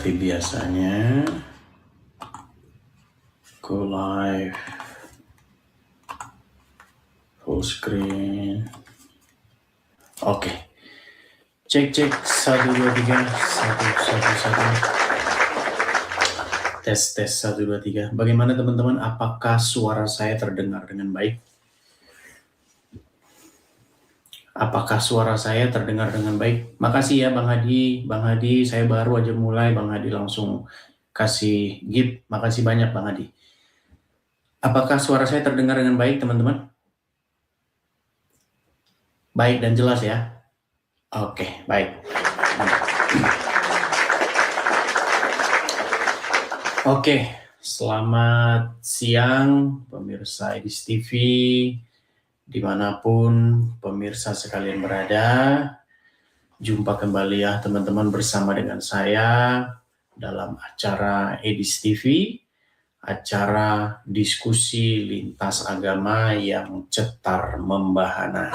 seperti biasanya, go live, full screen. Oke, cek 1 2 3 1 1 1 tes 1 2 3. Bagaimana teman-teman? Apakah suara saya terdengar dengan baik? Apakah suara saya terdengar dengan baik? Makasih ya Bang Hadi. Bang Hadi, saya baru aja mulai. Bang Hadi langsung kasih gift. Makasih banyak Bang Hadi. Apakah suara saya terdengar dengan baik teman-teman? Baik dan jelas ya? Oke, baik. Oke, selamat siang pemirsa Edis TV. Dimanapun pemirsa sekalian berada, jumpa kembali ya teman-teman bersama dengan saya dalam acara Edis TV, acara diskusi lintas agama yang cetar membahana.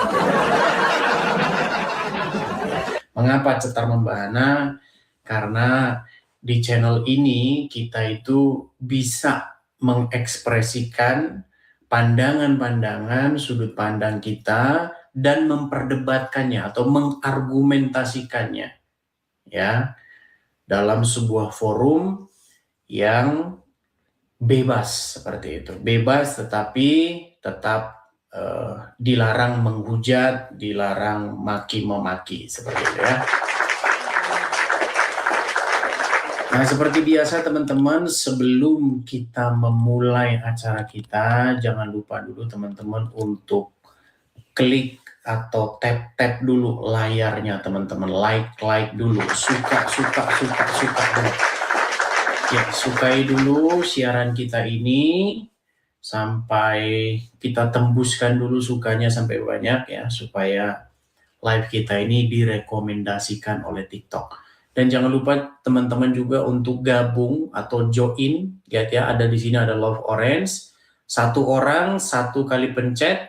Mengapa cetar membahana? Karena di channel ini kita itu bisa mengekspresikan pandangan-pandangan sudut pandang kita dan memperdebatkannya atau mengargumentasikannya ya dalam sebuah forum yang bebas seperti itu. Bebas tetapi tetap dilarang menghujat, dilarang maki-memaki seperti itu ya. Nah, seperti biasa teman-teman, sebelum kita memulai acara kita, jangan lupa dulu teman-teman untuk klik atau tap dulu layarnya teman-teman, like dulu, suka dulu. Ya, sukai dulu siaran kita ini sampai kita tembuskan dulu sukanya sampai banyak ya, supaya live kita ini direkomendasikan oleh TikTok. Dan jangan lupa teman-teman juga untuk gabung atau join, lihat ya, ada di sini ada Love Orange, 1 orang 1 kali pencet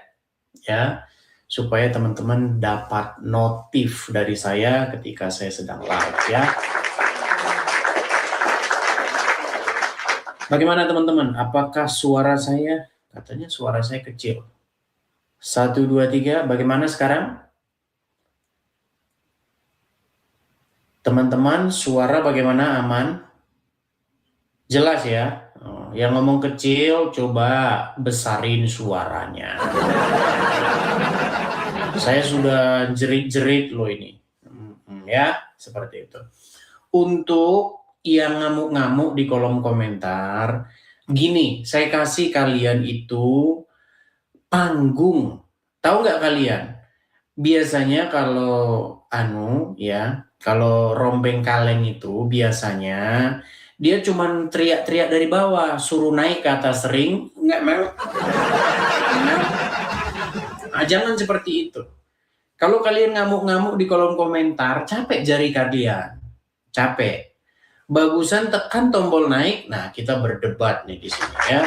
ya, supaya teman-teman dapat notif dari saya ketika saya sedang live ya. Bagaimana teman-teman? Apakah suara saya? Katanya suara saya kecil. 1 2 3, bagaimana sekarang? Teman-teman, suara bagaimana? Aman? Jelas ya? Yang ngomong kecil, coba besarin suaranya. Saya sudah jerit-jerit loh ini. Ya, seperti itu. Untuk yang ngamuk-ngamuk di kolom komentar, gini, saya kasih kalian itu panggung. Tahu nggak kalian? Biasanya kalau kalau rombeng kaleng itu biasanya dia cuman teriak-teriak dari bawah, suruh naik ke atas ring, nggak mau. Nah, jangan seperti itu. Kalau kalian ngamuk-ngamuk di kolom komentar, capek jari kalian, capek. Bagusan tekan tombol naik. Nah, kita berdebat nih di sini ya.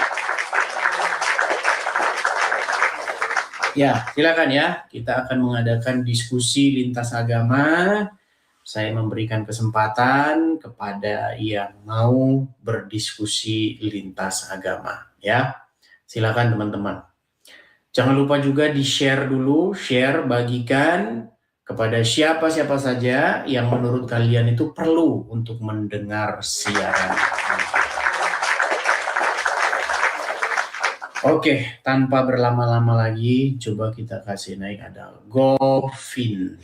Ya, silakan ya. Kita akan mengadakan diskusi lintas agama. Saya memberikan kesempatan kepada yang mau berdiskusi lintas agama ya. Silakan teman-teman. Jangan lupa juga di-share dulu, bagikan kepada siapa-siapa saja yang menurut kalian itu perlu untuk mendengar siaran. Oke, tanpa berlama-lama lagi, coba kita kasih naik ada Govin.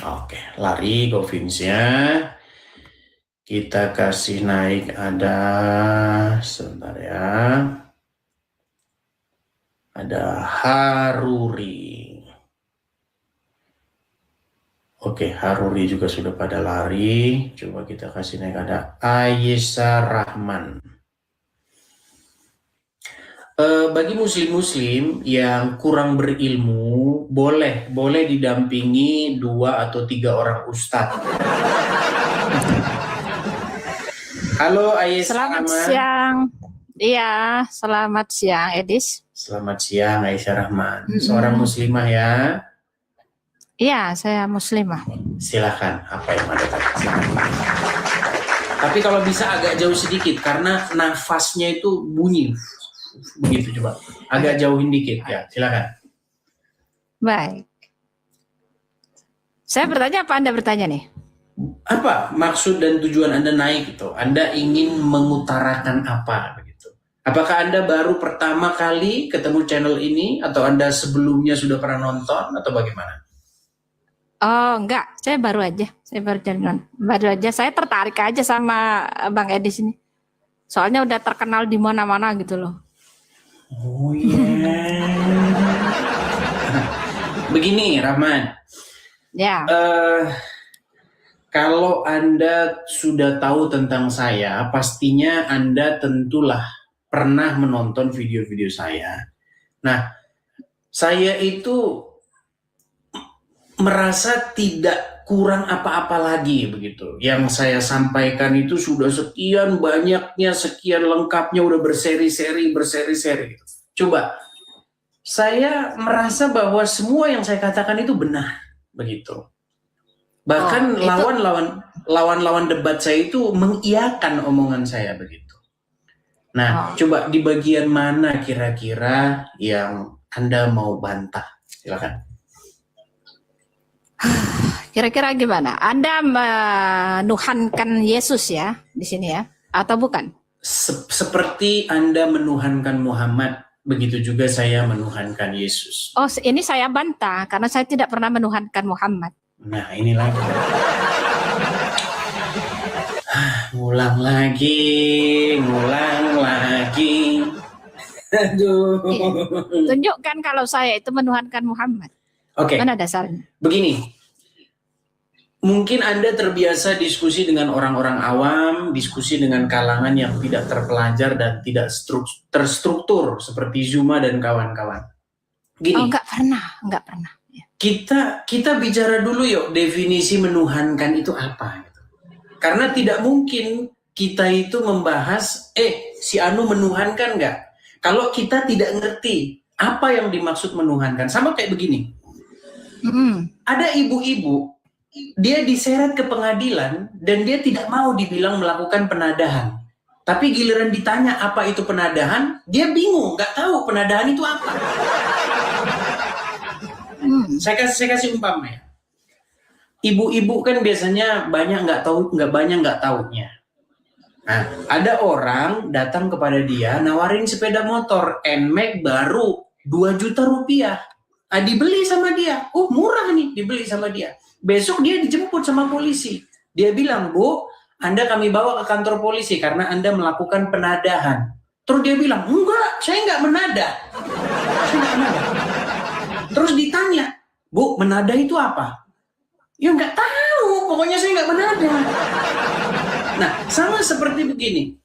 Oke, lari Govinsnya. Kita kasih naik ada, sebentar ya. Ada Haruri. Oke, Haruri juga sudah pada lari. Coba kita kasih naik ada Aisyah Rahman. Bagi muslim-muslim yang kurang berilmu, boleh didampingi 2 atau 3 orang ustadz. Halo Aisyah. Selamat siang. Iya, selamat siang Edis. Selamat siang Aisyah Rahman. Seorang muslimah ya. Iya, saya muslimah. Silakan, apa yang ada silakan. Tapi kalau bisa agak jauh sedikit karena nafasnya itu bunyi. Begitu coba. Agak jauhin dikit ya, silakan. Baik. Saya bertanya apa Anda bertanya nih? Apa maksud dan tujuan Anda naik itu? Anda ingin mengutarakan apa begitu? Apakah Anda baru pertama kali ketemu channel ini atau Anda sebelumnya sudah pernah nonton atau bagaimana? Oh, enggak, saya baru aja. Saya tertarik aja sama Bang Edi sini. Soalnya udah terkenal di mana-mana gitu loh. Oh iya. Begini, Rahman. Ya. Kalau Anda sudah tahu tentang saya, pastinya Anda tentulah pernah menonton video-video saya. Nah, saya itu merasa tidak kurang apa-apa lagi begitu. Yang saya sampaikan itu sudah sekian banyaknya, sekian lengkapnya, udah berseri-seri. Coba, saya merasa bahwa semua yang saya katakan itu benar begitu. Bahkan lawan-lawan debat saya itu mengiyakan omongan saya begitu. Nah, coba di bagian mana kira-kira yang Anda mau bantah? Silakan. Kira-kira gimana? Anda menuhankan Yesus ya di sini ya, atau bukan? Seperti Anda menuhankan Muhammad, begitu juga saya menuhankan Yesus. Oh, ini saya bantah karena saya tidak pernah menuhankan Muhammad. Nah, ini lagi. Ngulang lagi. Aduh. Iya. Tunjukkan kalau saya itu menuhankan Muhammad. Oke. Mana dasarnya? Begini. Mungkin Anda terbiasa diskusi dengan orang-orang awam, diskusi dengan kalangan yang tidak terpelajar dan tidak terstruktur seperti Zuma dan kawan-kawan. Gini. Oh, enggak pernah. Kita bicara dulu yuk, definisi menuhankan itu apa gitu. Karena tidak mungkin kita itu membahas si Anu menuhankan nggak kalau kita tidak ngerti apa yang dimaksud menuhankan. Sama kayak begini. Ada ibu-ibu, dia diseret ke pengadilan dan dia tidak mau dibilang melakukan penadahan. Tapi giliran ditanya apa itu penadahan, dia bingung, nggak tahu penadahan itu apa. Saya kasih umpama ya. Ibu-ibu kan biasanya nggak banyak nggak taunya. Nah, ada orang datang kepada dia nawarin sepeda motor NMAX baru 2 juta rupiah. Dibeli sama dia. Murah nih, dibeli sama dia. Besok dia dijemput sama polisi. Dia bilang, "Bu, Anda kami bawa ke kantor polisi karena Anda melakukan penadahan." Terus dia bilang, "Enggak, saya nggak menadah." Terus ditanya, "Bu, menadah itu apa?" Ya nggak tahu, pokoknya saya nggak menadah. Nah, sama seperti begini.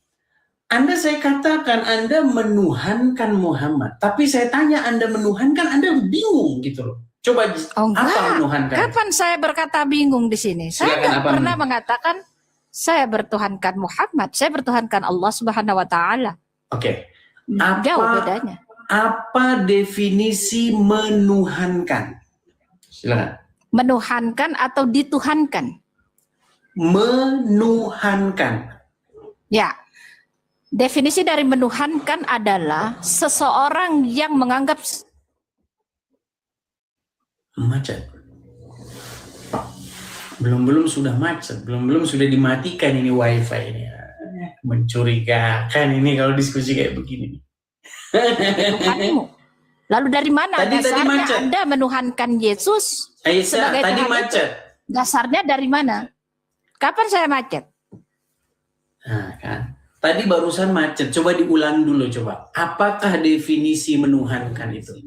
Saya katakan Anda menuhankan Muhammad, tapi saya tanya Anda menuhankan, Anda bingung gitu loh. Coba apa menuhankan? Kapan saya berkata bingung di sini? Saya nggak pernah mengatakan saya bertuhankan Muhammad, saya bertuhankan Allah Subhanahu wa Ta'ala. Oke. Jauh bedanya. Apa definisi menuhankan? Silakan. Menuhankan atau dituhankan? Menuhankan. Ya. Definisi dari menuhankan adalah seseorang yang menganggap macet. Belum sudah macet, belum sudah dimatikan ini wifi ini. Mencurigakan ini kalau diskusi kayak begini. Lalu dari mana dasarnya Anda menuhankan Yesus sebagai tadi Tuhan macet. Itu? Dasarnya dari mana? Kapan saya macet? Nah, kan. Tadi barusan macet. Coba diulang dulu coba. Apakah definisi menuhankan itu?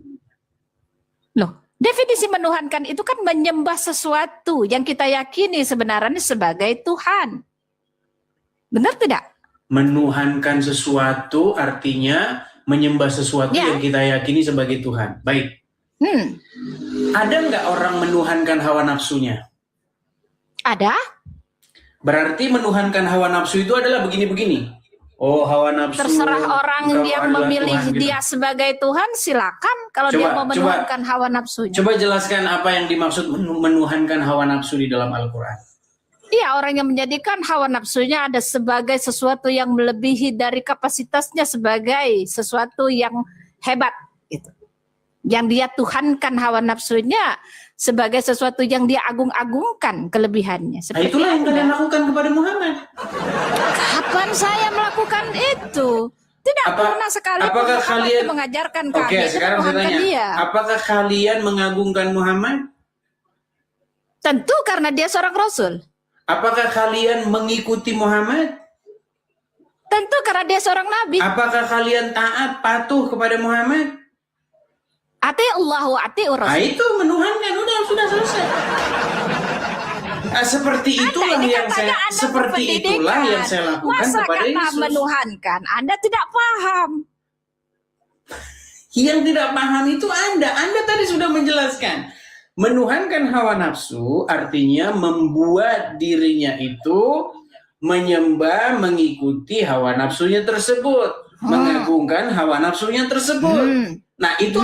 Loh, definisi menuhankan itu kan menyembah sesuatu yang kita yakini sebenarnya sebagai Tuhan. Benar tidak? Menuhankan sesuatu artinya menyembah sesuatu yang kita yakini sebagai Tuhan. Baik. Ada nggak orang menuhankan hawa nafsunya? Ada. Berarti menuhankan hawa nafsu itu adalah begini-begini. Oh, hawa nafsu. Terserah orang engkau yang adalah memilih Tuhan, gitu. dia sebagai Tuhan, silakan. Kalau dia mau menuhankan hawa nafsunya. Coba jelaskan apa yang dimaksud menuhankan hawa nafsu di dalam Al-Quran. Iya, orang yang menjadikan hawa nafsunya ada sebagai sesuatu yang melebihi dari kapasitasnya sebagai sesuatu yang hebat. Gitu. Yang dia tuhankan hawa nafsunya sebagai sesuatu yang dia agung-agungkan kelebihannya. Nah, itulah yang kalian lakukan kepada Muhammad. Kapan saya melakukan itu? Tidak pernah sekali. Apakah kalian mengajarkan kami? Oke, sekarang saya tanya. Dia. Apakah kalian mengagungkan Muhammad? Tentu karena dia seorang Rasul. Apakah kalian mengikuti Muhammad? Tentu karena dia seorang Nabi. Apakah kalian taat, patuh kepada Muhammad? Ati Allah wa ati Rasul. Nah, itu menuhankan, sudah selesai. Nah, seperti itulah yang saya lakukan kepada Yesus. Menuhankan, Anda tidak paham. Yang tidak paham itu Anda tadi sudah menjelaskan. Menuhankan hawa nafsu artinya membuat dirinya itu menyembah, mengikuti hawa nafsunya tersebut, mengagungkan hawa nafsunya tersebut. Nah, itu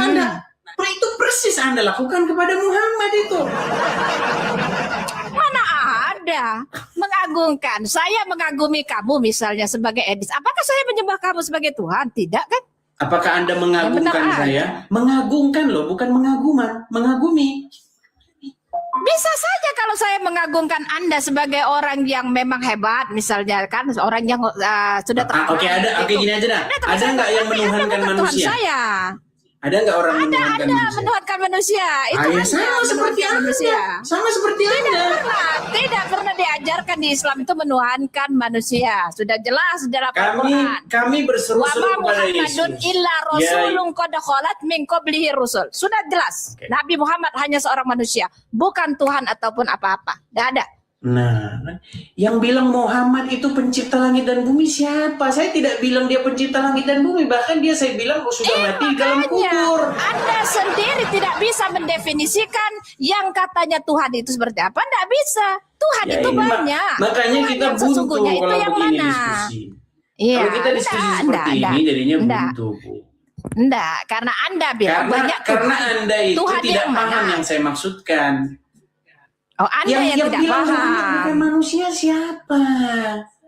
itu persis Anda lakukan kepada Muhammad itu. Mana ada mengagungkan? Saya mengagumi kamu misalnya sebagai Edis. Apakah saya menyembah kamu sebagai Tuhan? Tidak kan? Apakah Anda mengagungkan saya? Mengagungkan loh, bukan mengagumi. Bisa saja kalau saya mengagungkan Anda sebagai orang yang memang hebat, misalnya kan orang yang sudah terkenal. Oke, gini aja dah. Ada nggak yang menuhankan manusia? Ada nggak orang menuhankan manusia? Ada menuhankan manusia. Itu sama seperti manusia. Sama seperti Anda. Tidak pernah diajarkan di Islam itu menuhankan manusia. Sudah jelas dalam Al-Quran. Kami berseru-seru kepada Yesus. Illa rasulun qad khalat min qablihi rusul. Sudah jelas. Okay. Nabi Muhammad hanya seorang manusia, bukan Tuhan ataupun apa-apa. Tidak ada. Nah, yang bilang Muhammad itu pencipta langit dan bumi siapa? Saya tidak bilang dia pencipta langit dan bumi. Bahkan saya bilang sudah mati di dalam kubur. Anda sendiri tidak bisa mendefinisikan yang katanya Tuhan itu seperti apa. Tidak bisa. Tuhan itu banyak. Makanya Tuhan kita buntu kalau begini mana? Diskusi. Iya, kalau kita diskusi seperti ini jadinya buntu, Bu. Enggak, karena Anda bilang banyak karena Anda itu Tuhan tidak paham yang saya maksudkan. Oh, Anda yang tidak paham. Bukan manusia siapa?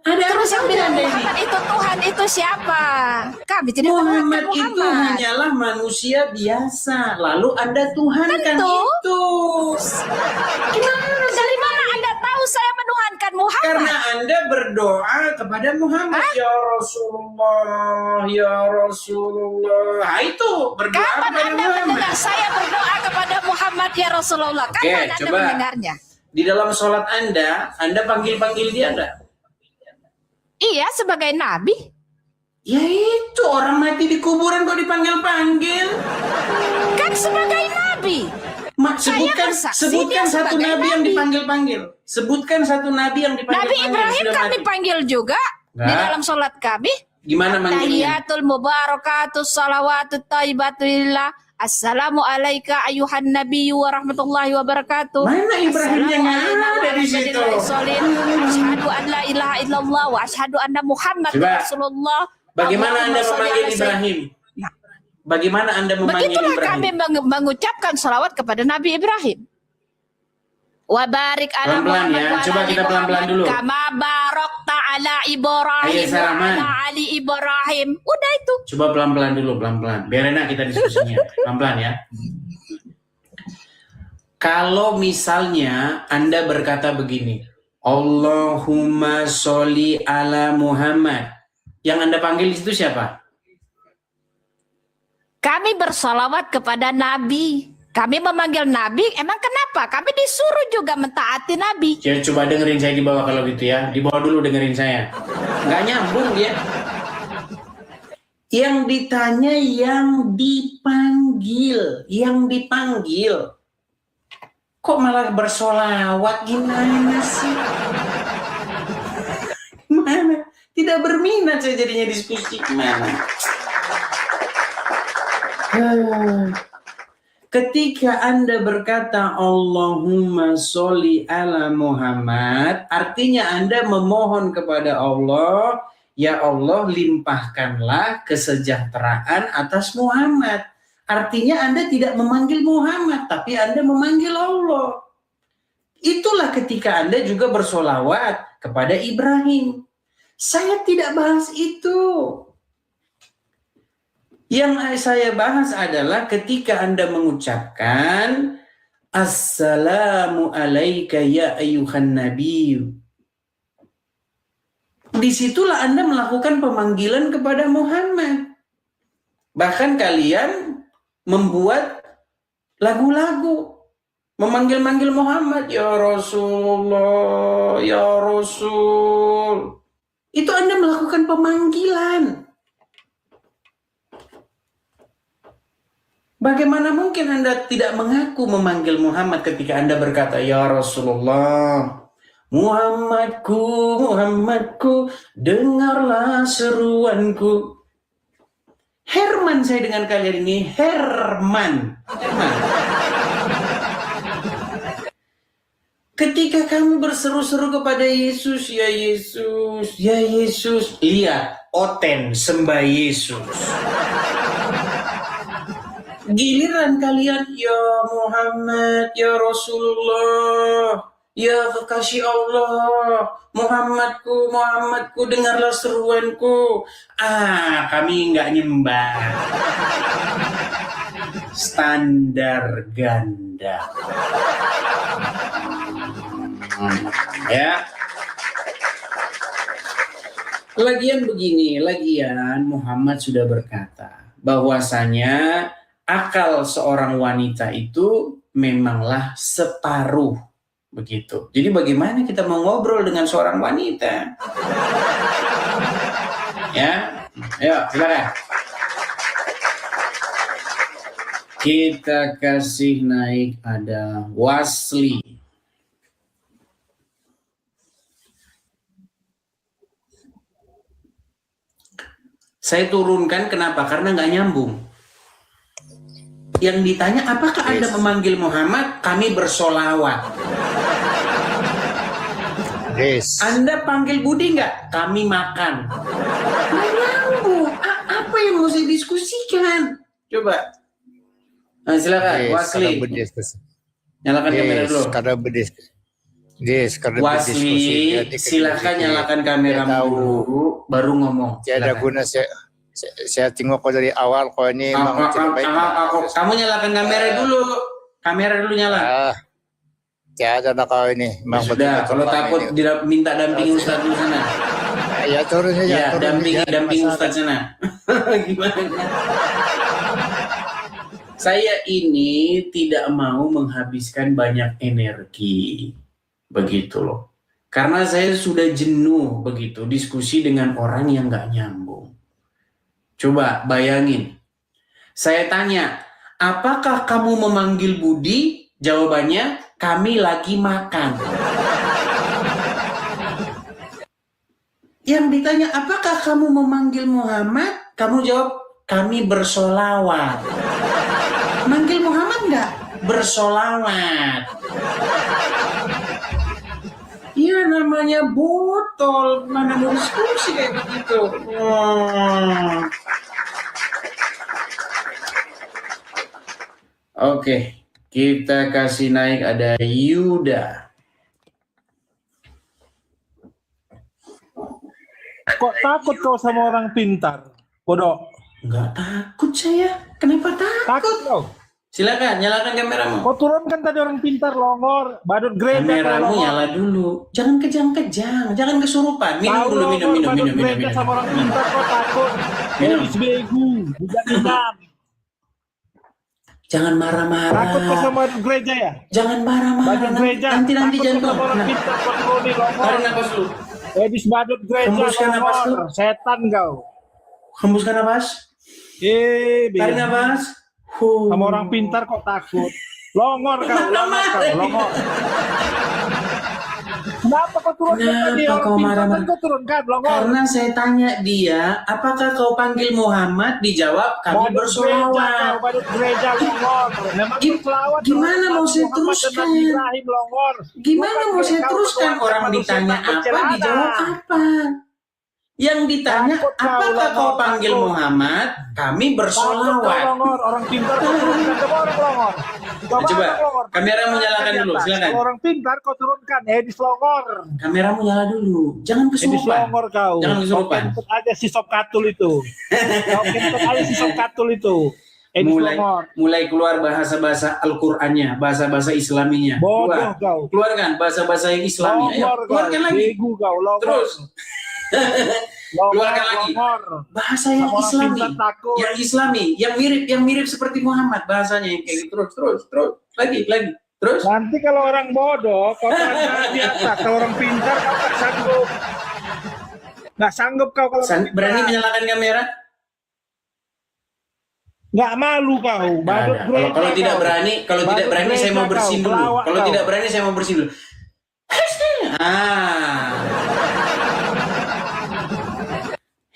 Terus yang bilang Muhammad itu Tuhan itu siapa? Kami tidak Muhammad itu hanyalah manusia biasa. Lalu Anda tuhankan itu. Dari mana Anda tahu saya menuhankan Muhammad? Karena Anda berdoa kepada Muhammad. Ya Rasulullah, ya Rasulullah. Nah, itu berdoa kapan kepada Anda Muhammad. mendengar saya berdoa kepada Muhammad ya Rasulullah? Kapan Anda mendengarnya? Di dalam sholat Anda panggil-panggil dia enggak? Iya, sebagai nabi. Ya itu, orang mati di kuburan kok dipanggil-panggil. Kan sebagai nabi. Sebutkan satu nabi yang dipanggil-panggil. Sebutkan satu nabi yang dipanggil-panggil. Nabi Ibrahim kami panggil juga di dalam sholat kami. Gimana manggilnya? Tahiyatul mubarakatus salawatut thayyibatuillah. Assalamu alayka ayuhan nabiyyu wa rahmatullahi wa barakatuh. Mana Ibrahimnya ada di situ? Asyhadu an la ilaha illallah wa asyhadu anna Muhammad Rasulullah. Bagaimana Anda memanggil Ibrahim? Bagaimana Anda memanggil Ibrahim? Begitulah kami mengucapkan salawat kepada Nabi Ibrahim. Wa barik ala Muhammad ya. Coba kita pelan-pelan dulu. Kama barakta ala Ibrahim wa ala ali Ibrahim. Udah itu. Coba pelan-pelan dulu, pelan-pelan. Biar enak kita diskusinya. Pelan-pelan ya. Kalau misalnya Anda berkata begini, Allahumma sholli ala Muhammad. Yang Anda panggil itu siapa? Kami bersalawat kepada Nabi. Kami memanggil Nabi, emang kenapa? Kami disuruh juga mentaati Nabi. Ya, coba dengerin saya di bawah kalau gitu ya. Di bawah dulu dengerin saya. Nggak nyambung dia. Yang ditanya yang dipanggil. Yang dipanggil. Kok malah bersolawat gimana sih? Mana? Tidak berminat saya jadinya diskusi. Mana? Ketika Anda berkata Allahumma sholli ala Muhammad, artinya Anda memohon kepada Allah ya Allah limpahkanlah kesejahteraan atas Muhammad. Artinya Anda tidak memanggil Muhammad, tapi Anda memanggil Allah. Itulah ketika Anda juga bersolawat kepada Ibrahim. Saya tidak bahas itu. Yang saya bahas adalah ketika Anda mengucapkan Assalamu alayka ya ayyuhan nabi. Disitulah Anda melakukan pemanggilan kepada Muhammad. Bahkan kalian membuat lagu-lagu memanggil-manggil Muhammad, ya Rasulullah, ya Rasul. Itu Anda melakukan pemanggilan. Bagaimana mungkin Anda tidak mengaku memanggil Muhammad ketika Anda berkata, ya Rasulullah, Muhammadku, Muhammadku, dengarlah seruanku. Herman saya dengan kalian ini, Herman. Ketika kamu berseru-seru kepada Yesus, ya Yesus, ya Yesus, lihat, Oten sembah Yesus. Giliran kalian, ya Muhammad, ya Rasulullah, ya kekasih Allah, Muhammadku, Muhammadku, dengarlah seruanku. Kami nggak nyembah. Standar ganda. Ya. Lagian begini, Muhammad sudah berkata bahwasanya akal seorang wanita itu memanglah separuh, begitu. Jadi bagaimana kita mau ngobrol dengan seorang wanita? Ya, ayo silakan. Kita kasih naik ada Wasli. Saya turunkan kenapa? Karena nggak nyambung. Yang ditanya, apakah Anda memanggil Muhammad? Kami bersolawat. Anda panggil Budi nggak? Kami makan. Nggak nyambung. Apa yang mau saya diskusikan? Coba. Nah, silakan, Wasli. Nyalakan kamera dulu. Wasli, silakan nyalakan kamera dulu, baru ngomong. Tiada guna saya tengok kau dari awal kau ini memang tidak baik. Kamu nyalakan kamera dulu. Kamera dulu nyala. Tiada nak kau ini. Sudah, kalau takut minta dampingi Ustaz dulu sana. Ya turun saja. Ya, dampingi Ustaz sana. Gimana? Saya ini tidak mau menghabiskan banyak energi. Begitu loh. Karena saya sudah jenuh begitu diskusi dengan orang yang nggak nyambung. Coba bayangin. Saya tanya, apakah kamu memanggil Budi? Jawabannya, kami lagi makan. Yang ditanya, apakah kamu memanggil Muhammad? Kamu jawab, kami bersolawat. Manggil Muhammad nggak? Bersolawat. Iya, namanya botol, mana mau diskusi kayak begitu. Oke, kita kasih naik ada Yuda. Kok takut kau sama orang pintar, bodoh? Enggak takut saya. Kenapa takut? Takut kau? Silakan, nyalakan kameramu. Kau turunkan tadi orang pintar, longor, badut gereja. Kameramu nyala dulu. Jangan kejang-kejang, jangan kesurupan. Minum dulu, minum. Sama orang pintar kau takut. Minum begu, bukan. Jangan marah-marah. Takut kau sama gereja ya? Jangan marah-marah. Badut gereja. Nanti jantung. Sama orang pintar kau turuni, longor. Tarik nafas dulu. Edis badut gereja, Hembuskan nafas dulu. Setan kau. Hembuskan nafas. Tarik nafas. Sama orang pintar kok takut. Longor kau, longor. Kenapa kau turunkan tadi orang pintar kan kau turunkan, longor? Karena saya tanya dia, apakah kau panggil Muhammad? Dijawab, kami bersolawat. Badut gereja, longor. Gimana mau saya teruskan? Gimana mau saya teruskan? Orang ditanya apa, dijawab apa? Yang ditanya, Takut kau, apakah kau Longor, panggil takut. Muhammad? Kami Takut kau, bersolawat. Longor. Orang pintar kau turunkan. Coba orang Longor. Coba, orang Longor. kameramu nyalakan Di dulu, atas. silakan. Kalau orang pintar kau turunkan. Edis Longor. Kameramu nyala dulu. Jangan Edis kesurupan. Longor kau. Jangan Kau kesurupan. kentut aja si sop katul itu. Kau kentut aja si sop katul itu. Edis Longor. Mulai keluar bahasa-bahasa Al-Qur'annya, bahasa-bahasa Islaminya. Bodoh kau. Keluarkan bahasa-bahasa yang Islami. Ayo, Longor kau. keluarkan lagi. Begu kau. Longor. Terus. Longor, Keluarkan lagi. Longor. Bahasa yang Sama orang Islami. pintar takut. Yang Islami, yang mirip seperti Muhammad bahasanya yang kayak gitu. Terus. Lagi. Terus. Nanti kalau orang bodoh, kau tanya di atas. Kalau orang pintar, kau tak sanggup. Nggak sanggup kau kalau orang pintar. Berani menyalakan kamera? Nggak malu kau. Nggak Badut ada. gereja Kalau tidak kau. berani, Badut saya mau gereja bersihin kau, dulu. pelawak Kalau kau. tidak berani saya mau bersihin dulu.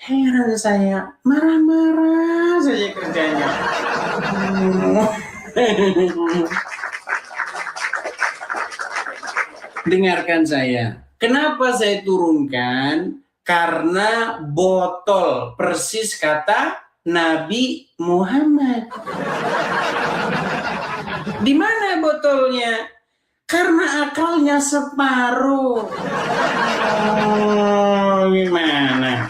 Heran saya, marah-marah saja kerjanya. Dengarkan saya. Kenapa saya turunkan? Karena botol persis kata Nabi Muhammad. Di mana botolnya? Karena akalnya separuh. Oh, gimana?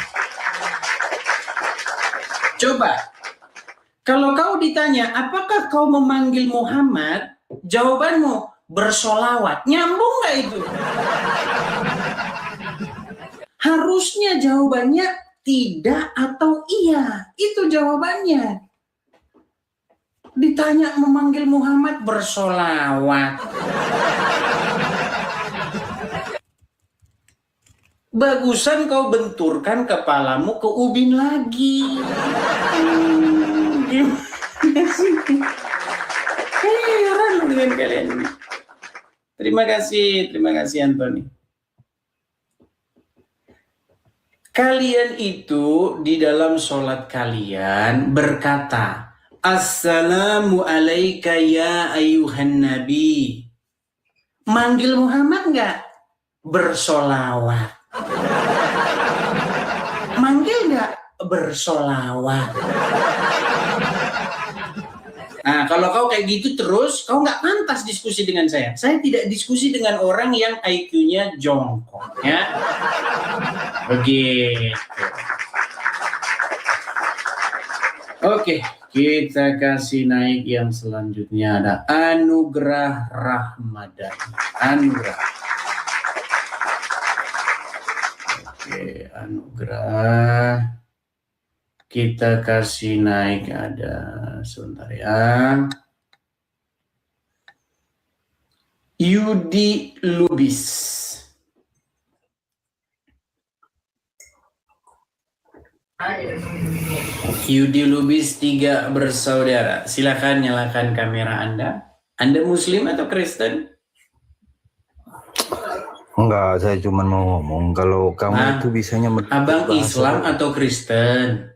Coba, kalau kau ditanya, apakah kau memanggil Muhammad? Jawabanmu, bersolawat. Nyambung nggak itu? Harusnya jawabannya tidak atau iya. Itu jawabannya. Ditanya memanggil Muhammad, bersolawat. Bagusan kau benturkan kepalamu ke ubin lagi. Gimana sih? Heran dengan kalian ini. Terima kasih Anthony. Kalian itu di dalam sholat kalian berkata, Assalamu alayka ya ayuhan nabi. Manggil Muhammad enggak? Bersolawat. Manggil enggak? Bersolawat. Nah, kalau kau kayak gitu terus, kau nggak pantas diskusi dengan saya. Saya tidak diskusi dengan orang yang IQ-nya jongkok, ya. Begitu. Oke, kita kasih naik yang selanjutnya ada Anugerah Rahmadani. Anugerah. Oke, Anugerah. Kita kasih naik ada sebentar ya. Yudi Lubis. Yudi Lubis 3 bersaudara. Silakan nyalakan kamera Anda. Anda Muslim atau Kristen? Enggak, saya cuma mau ngomong kalau kamu itu bisanya Abang Islam atau Kristen?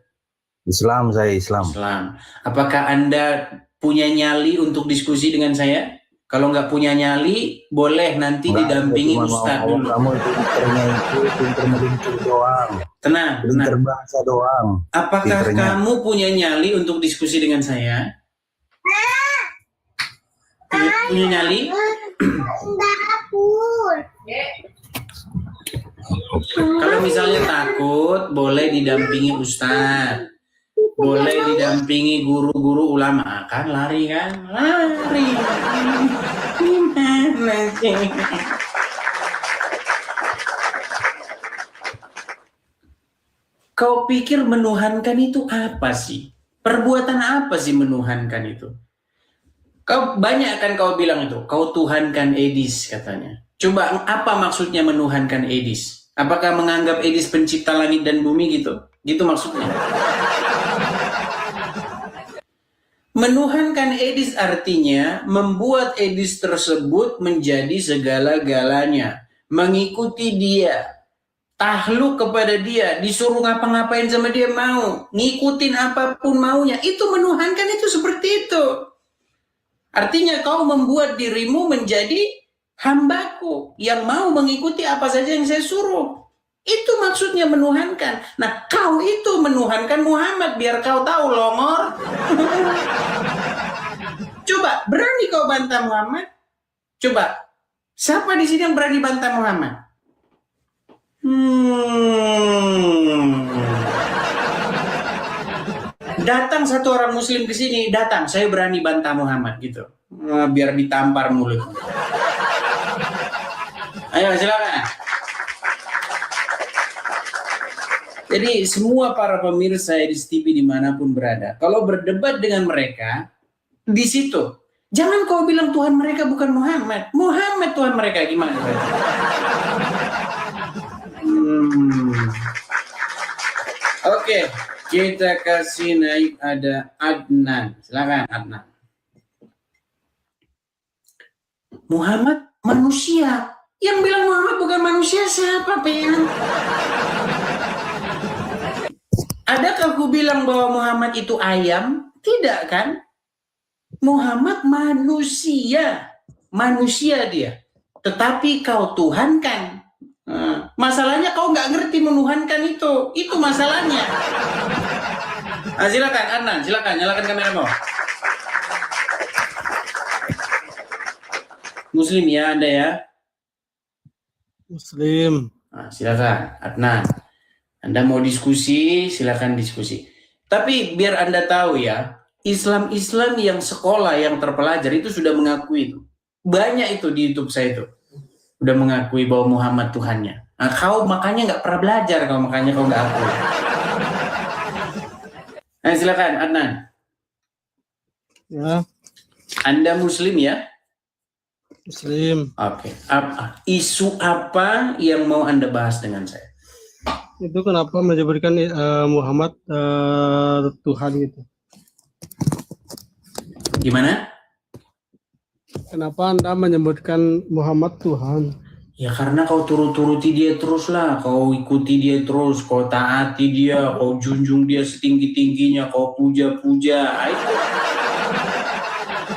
Islam, saya Islam. Islam. Apakah Anda punya nyali untuk diskusi dengan saya? Kalau nggak punya nyali, boleh nanti didampingi Ustadz dulu. Kamu itu pinternya itu pinter melintir doang. Tenang, Pinter bahasa doang. Apakah pinternya. kamu punya nyali untuk diskusi dengan saya? Punya nyali? Kalau misalnya takut, boleh didampingi Ustadz. Boleh didampingi guru-guru ulama. Kan lari kan? Lari. Gimana sih? Kau pikir menuhankan itu apa sih? Perbuatan apa sih menuhankan itu? Kau banyak kan kau bilang itu, kau tuhankan Edis katanya. Coba apa maksudnya menuhankan Edis? Apakah menganggap Edis pencipta langit dan bumi gitu? Gitu maksudnya. Menuhankan Edis artinya membuat Edis tersebut menjadi segala-galanya. Mengikuti dia. Tahluk kepada dia. Disuruh ngapa-ngapain sama dia mau. Ngikutin apapun maunya. Itu menuhankan itu seperti itu. Artinya kau membuat dirimu menjadi hambaku. Yang mau mengikuti apa saja yang saya suruh. Itu maksudnya menuhankan. Nah, kau itu menuhankan Muhammad, biar kau tahu, longor. Coba, berani kau bantah Muhammad? Coba, siapa di sini yang berani bantah Muhammad? Datang satu orang muslim ke sini, datang, saya berani bantah Muhammad gitu. Biar ditampar mulut. Ayo silakan. Jadi semua para pemirsa Edis TV dimanapun berada, kalau berdebat dengan mereka, di situ, jangan kau bilang Tuhan mereka bukan Muhammad. Muhammad Tuhan mereka, gimana? Oke, kita kasih naik, ada Adnan. Silakan Adnan. Muhammad manusia. Yang bilang Muhammad bukan manusia siapa, Pen? Adakah aku bilang bahwa Muhammad itu ayam? Tidak kan? Muhammad manusia. Manusia dia. Tetapi kau tuhankan. Masalahnya kau nggak ngerti menuhankan itu. Itu masalahnya. Silakan Adnan, silakan nyalakan kameramu. Muslim ya Anda ya? Muslim. Silakan Adnan. Anda mau diskusi, silakan diskusi. Tapi biar Anda tahu ya, Islam yang sekolah, yang terpelajar itu sudah mengakui itu. Banyak itu di YouTube saya itu. Udah mengakui bahwa Muhammad Tuhannya. Nah, kau makanya nggak pernah belajar, makanya kau nggak akui. Nah, silakan Adnan. Ya, Anda Muslim ya? Muslim. Oke. Isu apa yang mau Anda bahas dengan saya? Itu kenapa menyebutkan Muhammad Tuhan gitu? Gimana? Kenapa Anda menyebutkan Muhammad Tuhan? Ya karena kau turuti dia terus lah, kau ikuti dia terus, kau taati dia, kau junjung dia setinggi-tingginya, kau puja-puja.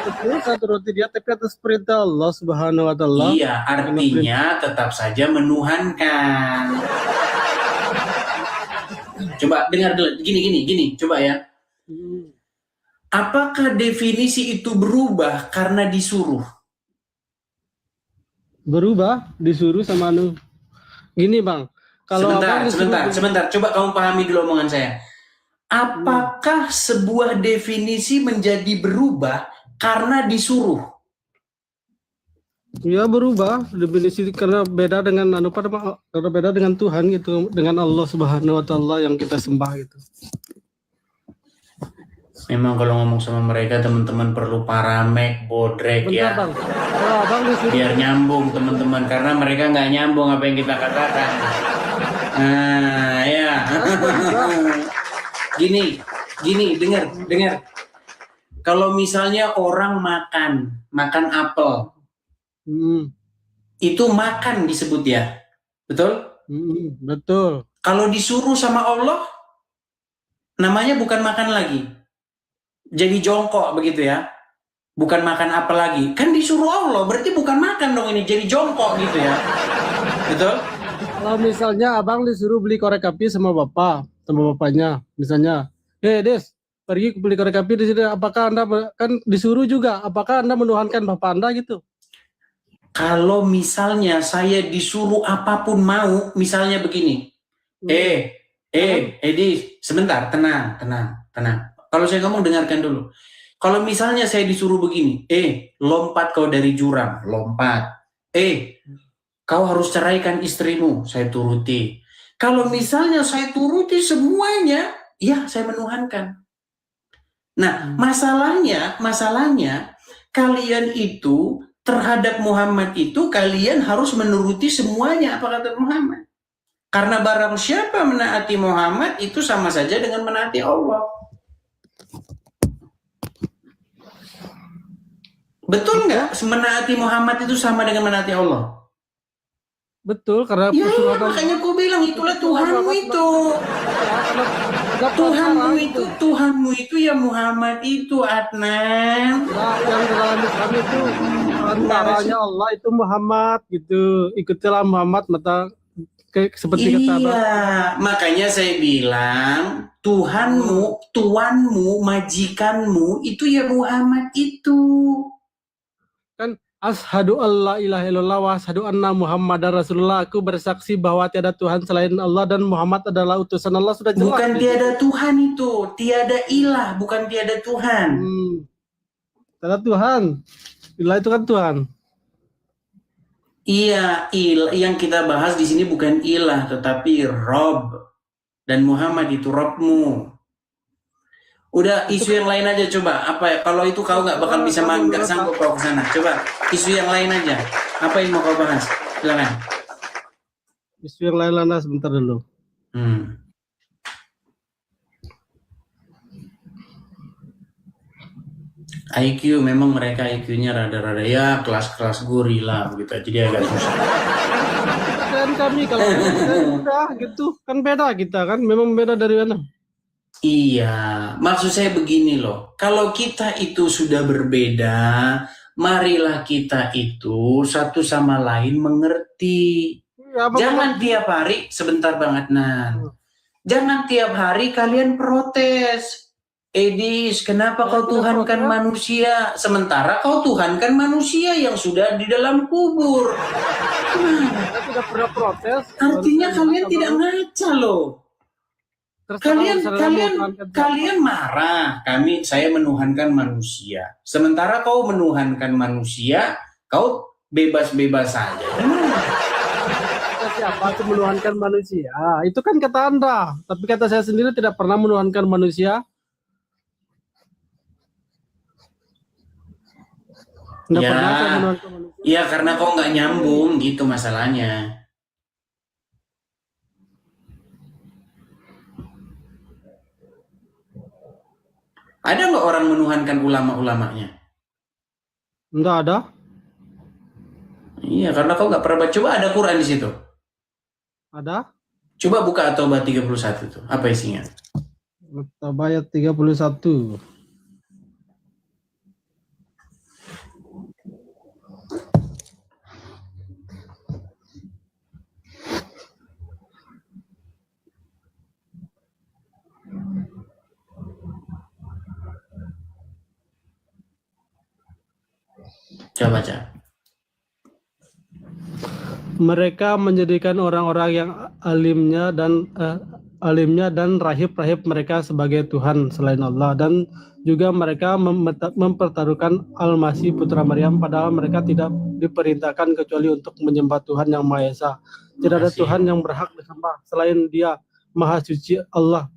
Betul, saya turuti dia, tapi atas perintah Allah Subhanahu Wa Taala. Iya, artinya tetap saja menuhankan. Coba dengar dulu, gini, coba ya. Apakah definisi itu berubah karena disuruh? Berubah, disuruh sama anu. Gini bang, kalau sebentar, coba kamu pahami dulu omongan saya. Apakah sebuah definisi menjadi berubah karena disuruh? Ya berubah definisi karena beda dengan karena beda dengan Tuhan gitu, dengan Allah Subhanahu Wa Taala yang kita sembah gitu. Memang kalau ngomong sama mereka teman-teman perlu paramek, bodrek. Bentar, ya. Bang. Kalau abang disuruh, biar nyambung teman-teman, karena mereka nggak nyambung apa yang kita katakan. Nah ya. Gini, dengar. Kalau misalnya orang makan apel, itu makan disebut ya, betul? Betul. Kalau disuruh sama Allah, namanya bukan makan lagi. Jadi jongkok begitu ya, bukan makan apa lagi, kan disuruh Allah, berarti bukan makan dong, ini jadi jongkok gitu ya, betul? Kalau misalnya abang disuruh beli korek api sama bapaknya, misalnya, Des, pergi beli korek api di sini, apakah Anda kan disuruh juga, apakah Anda menuhankan bapak Anda gitu? Kalau misalnya saya disuruh apapun mau, misalnya begini, Edi, sebentar, tenang. Kalau saya ngomong dengarkan dulu. Kalau misalnya saya disuruh begini, lompat kau dari jurang, lompat. Kau harus ceraikan istrimu, saya turuti. Kalau misalnya saya turuti semuanya, ya saya menuhankan. Nah, masalahnya kalian itu terhadap Muhammad itu kalian harus menuruti semuanya apa kata Muhammad. Karena barang siapa menaati Muhammad itu sama saja dengan menaati Allah. Betul nggak? Menaati Muhammad itu sama dengan menaati Allah? Betul, karena ya, makanya aku bilang itulah Tuhanmu itu. Tuhanmu itu ya Muhammad itu, Adnan. Nah, yang dalam Islam itu antaranya Allah itu Muhammad gitu. Ikutilah Muhammad, maka seperti kata Abang. Iya, makanya saya bilang Tuhanmu, tuanmu, majikanmu itu ya Muhammad itu. Kan asyhadu alla ilaha illallah wa asyhadu anna muhammadar rasulullah, aku bersaksi bahwa tiada Tuhan selain Allah dan Muhammad adalah utusan Allah. Sudah jelas. Bukan tiada Tuhan itu, tiada ilah, bukan tiada Tuhan. Tiada Tuhan. Ilah itu kan Tuhan. Iya, yang kita bahas di sini bukan ilah, tetapi Rob. Dan Muhammad itu Robmu. Udah, isu yang lain aja coba. Apa ya? Kalau itu kau nggak bakal bisa nggak sanggup kau ke sana. Coba, isu yang lain aja. Apa yang mau kau bahas? Silakan. Isu yang lain sebentar dulu. IQ memang mereka IQ-nya rada-rada ya kelas-kelas gorila begitu, jadi agak susah. Kan kami kalau udah gitu kan beda kita kan, memang beda dari mana? Iya, maksud saya begini loh, kalau kita itu sudah berbeda, marilah kita itu satu sama lain mengerti. Ya, Jangan tiap hari, sebentar banget Nan. Jangan tiap hari kalian protes. Edis, kenapa kau tuhankan manusia? Sementara kau tuhankan manusia yang sudah di dalam kubur. Saya tidak pernah protes. Artinya kalian tidak ngaca loh. Kalian marah. Saya menuhankan manusia. Sementara kau menuhankan manusia, kau bebas-bebas saja. Siapa itu menuhankan manusia? Itu kan kata Anda. Tapi kata saya sendiri tidak pernah menuhankan manusia. Ya karena kau nggak nyambung gitu masalahnya. Ada nggak orang menuhankan ulama-ulamanya? Nggak ada. Iya, karena kau nggak pernah baca. Coba ada Quran di situ. Ada. Coba buka At-Taubah 31 itu. Apa isinya? At-Taubah ayat 31. Coba baca. Mereka menjadikan orang-orang yang alimnya dan rahib-rahib mereka sebagai Tuhan selain Allah, dan juga mereka mempertaruhkan Al-Masih putra Maryam, padahal mereka tidak diperintahkan kecuali untuk menyembah Tuhan yang Maha Esa. Tidak ada Tuhan yang berhak disembah selain Dia, Maha Suci Allah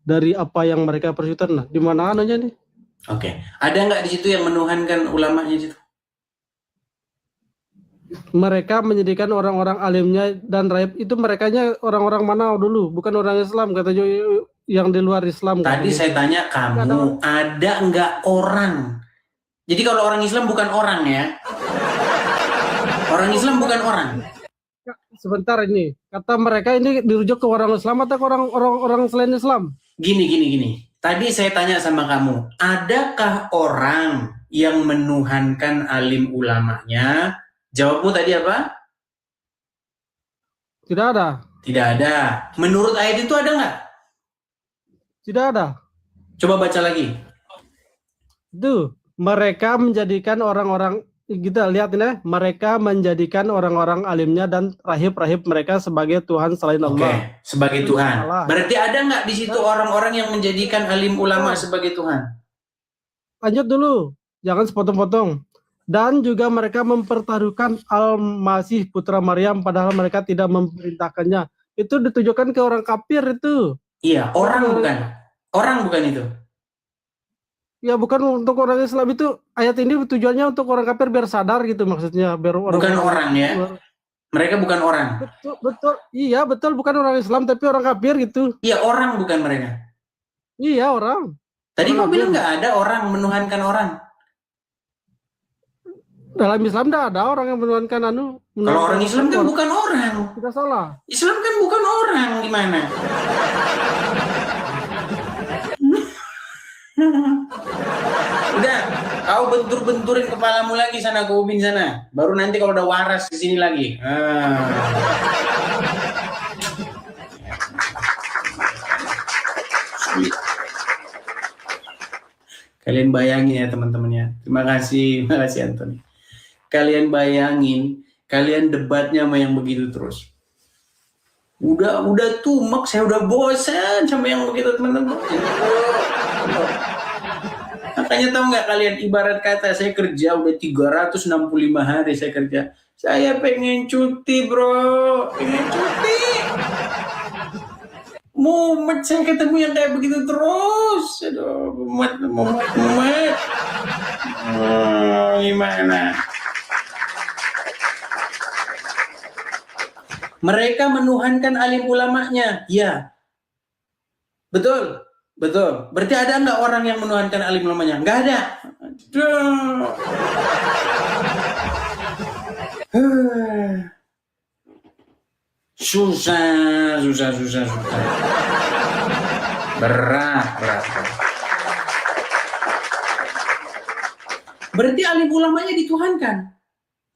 dari apa yang mereka persyutan. Nah, di mana anunya nih? Oke. Ada nggak di situ yang menuhankan ulamanya di situ? Mereka menjadikan orang-orang alimnya dan rahib itu, merekanya orang-orang mana dulu? Bukan orang Islam, kata yang di luar Islam. Tadi saya tanya kamu, ada nggak orang? Jadi kalau orang Islam bukan orang ya? Orang Islam bukan orang. Sebentar, ini kata mereka ini dirujuk ke orang Islam atau ke orang selain Islam? Gini. Tadi saya tanya sama kamu, adakah orang yang menuhankan alim ulamanya? Jawabmu tadi apa? Tidak ada. Tidak ada. Menurut ayat itu ada nggak? Tidak ada. Coba baca lagi. Itu mereka menjadikan orang-orang, kita lihat ini, mereka menjadikan orang-orang alimnya dan rahib-rahib mereka sebagai Tuhan selain Allah. Oke, sebagai Tuhan. Berarti ada nggak di situ orang-orang yang menjadikan alim ulama sebagai Tuhan? Lanjut dulu, jangan sepotong-potong. Dan juga mereka mempertaruhkan Al-Masih putra Maryam, padahal mereka tidak memerintahkannya. Itu ditujukan ke orang kafir itu. Iya, orang bukan. Orang bukan itu. Ya bukan untuk orang Islam itu. Ayat ini tujuannya untuk orang kafir biar sadar gitu maksudnya. Biar bukan orang ya. Mereka bukan orang. Betul. Iya betul, bukan orang Islam tapi orang kafir gitu. Iya, orang bukan mereka. Iya, orang. Tadi kau bilang nggak ada orang menuhankan orang. Dalam Islam tidak ada orang yang menuhankan Kalau orang Islam kan bukan orang. Tidak salah. Islam kan bukan orang, gimana? Udah, kau bentur-benturin kepalamu lagi sana ke ubin sana. Baru nanti kalau udah waras ke sini lagi. Kalian bayangin ya teman-teman ya. Terima kasih Anthony. Kalian bayangin, kalian debatnya sama yang begitu terus. Udah tumek, saya udah bosan sama yang begitu teman-teman. Makanya tahu nggak kalian, ibarat kata saya kerja udah 365 hari saya kerja. Saya pengen cuti bro, pengen cuti. Mumet saya ketemu yang kayak begitu terus. Aduh, mumet. Gimana? Mereka menuhankan alim ulamanya. Ya, betul. Berarti ada nggak orang yang menuhankan alim ulamanya? Nggak ada. Aduh. Susah. Berat. Berarti alim ulamanya dituhankan.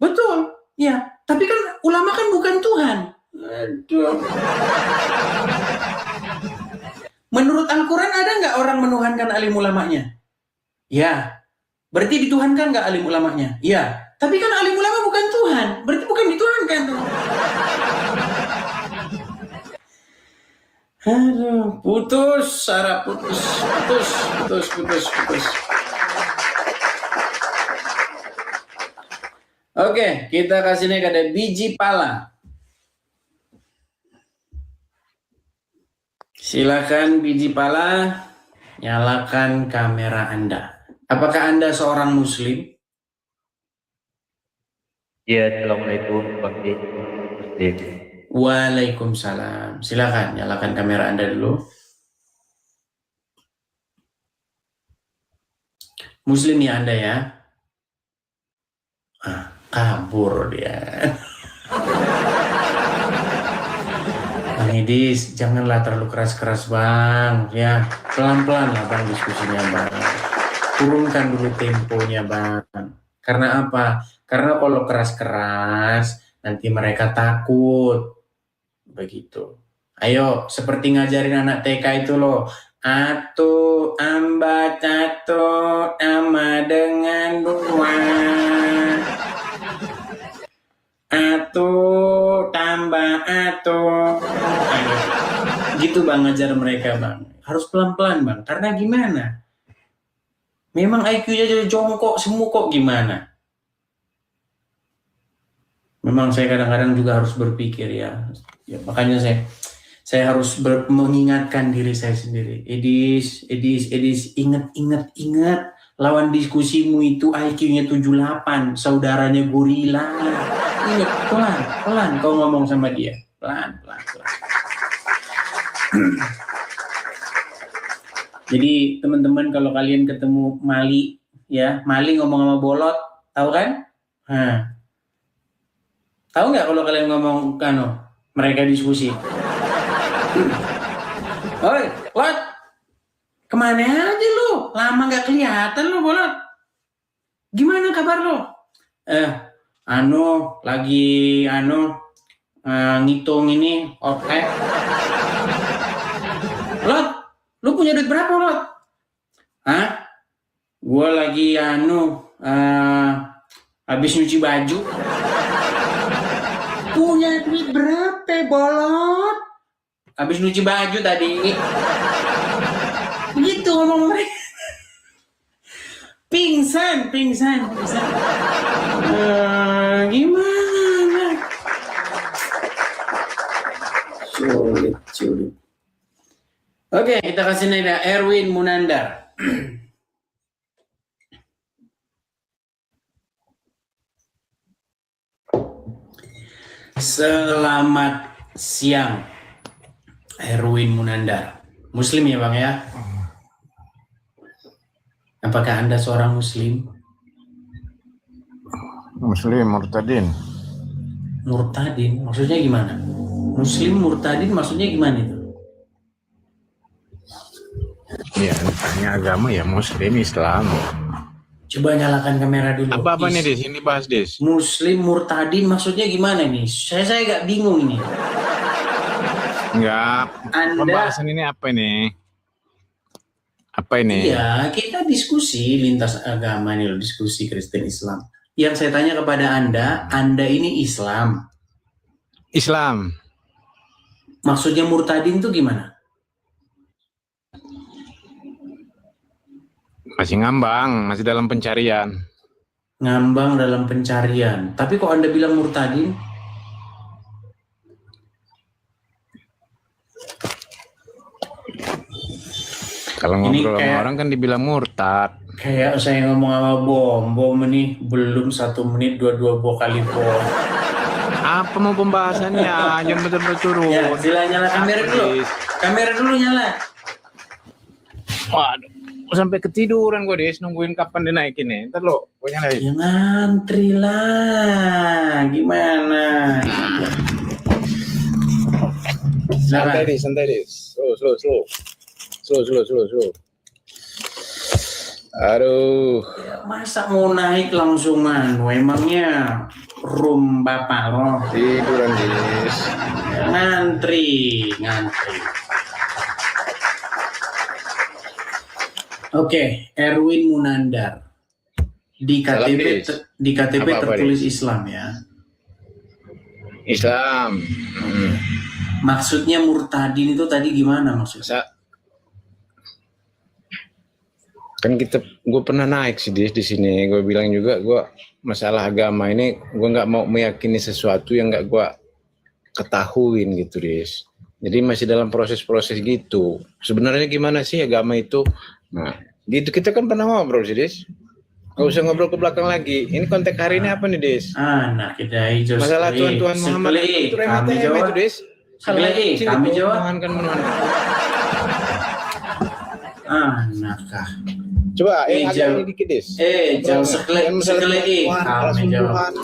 Betul. Ya, tapi kan ulama kan bukan Tuhan. Aduh. Menurut Al-Quran ada nggak orang menuhankan alim ulamanya? Ya. Berarti dituhankan nggak alim ulamanya? Ya. Tapi kan alim ulama bukan Tuhan. Berarti bukan dituhankan. Aduh, putus. Oke, kita kasih naik ada biji pala. Silakan biji pala, nyalakan kamera Anda. Apakah Anda seorang Muslim? Ya, assalamualaikum warahmatullahi. Waalaikumsalam. Silakan nyalakan kamera Anda dulu. Muslim ya Anda ya? Kabur dia. Bang Idis, janganlah terlalu keras-keras bang. Ya, pelan-pelan lah bang diskusinya bang. Turunkan dulu temponya bang. Karena apa? Karena kalau keras-keras, nanti mereka takut. Begitu. Ayo, seperti ngajarin anak TK itu loh. Atu, amba, tato, ama dengan dua. Atu, tambah atu. Ayo. Gitu bang, ngajar mereka bang. Harus pelan-pelan bang. Karena gimana? Memang IQ-nya jadi jongkok semua kok gimana? Memang saya kadang-kadang juga harus berpikir ya makanya saya harus mengingatkan diri saya sendiri. Edis, ingat lawan diskusimu itu IQ-nya 78, saudaranya gorila. Ingat, pelan kau ngomong sama dia. Pelan. Jadi teman-teman kalau kalian ketemu Mali ngomong sama bolot, tahu kan? Tahu nggak kalau kalian ngomong mereka diskusi? Oi, Lot, kemana aja lu? Lama nggak kelihatan lu, bolot. Gimana kabar lu? Lagi ngitung ini, oke. Lot, lu punya duit berapa, Lot? Gua lagi habis nyuci baju. Punya duit berapa, bolot? Habis nyuci baju tadi. Begitu ngomong mereka. Pingsan. Gimana? Sulit. Oke, kita kasih nada Erwin Munandar. Selamat siang, Erwin Munandar. Muslim ya bang ya? Apakah Anda seorang Muslim? Muslim murtadin. Murtadin, maksudnya gimana? Muslim murtadin maksudnya gimana itu? Ya, tanya agama ya Muslim Islam. Coba nyalakan kamera dulu. Apa nih Des? Ini bahas Des. Muslim murtadin maksudnya gimana nih? Saya agak bingung ini. Enggak. Pembahasan ini apa ini? Apa ini? Iya, kita kita diskusi lintas agama ini loh, diskusi Kristen Islam. Yang saya tanya kepada Anda ini Islam. Islam. Maksudnya murtadin itu gimana? Masih ngambang, masih dalam pencarian. Ngambang dalam pencarian. Tapi kok Anda bilang murtadin? Kalau Ini ngobrol sama kayak- orang kan dibilang murtad. Kayak saya ngomong sama Bom ini belum 1 menit 22 kali bom. Apa mau pembahasannya? Jangan betul-betul turun. Ya, sila nyala kamera dulu. Kamera dulu nyala. Waduh, sampai ketiduran gue Des, nungguin kapan dinaikin nih. Ntar lo, gue nyalain. Ya ngantri lah. Gimana? Santai Des, santai Des. Slow. Aduh. Masa mau naik langsung emangnya room bapak lo? Tiduran Des. Ngantri. Oke, Erwin Munandar. Di Salam, KTP Des. di KTP Apa-apa, tertulis Des? Islam ya. Islam. Maksudnya murtadin itu tadi gimana maksudnya? Kan gue pernah naik sih di sini. Gue bilang juga gue masalah agama ini gue nggak mau meyakini sesuatu yang nggak gue ketahuin gitu Des. Jadi masih dalam proses-proses gitu. Sebenarnya gimana sih agama itu? Nah, gitu kita kan pernah ngobrol sih Des. Gak usah ngobrol ke belakang lagi. Ini konteks hari ini apa nih Des? Anak kita hijau. Masalah Tuhan Muhammad itu kami itu jawab. Des. Kami jawab. Menuhankan. Anakah. Coba Eh, agak jauh. ini dikit Des. Jauh sekali. Kami jawab.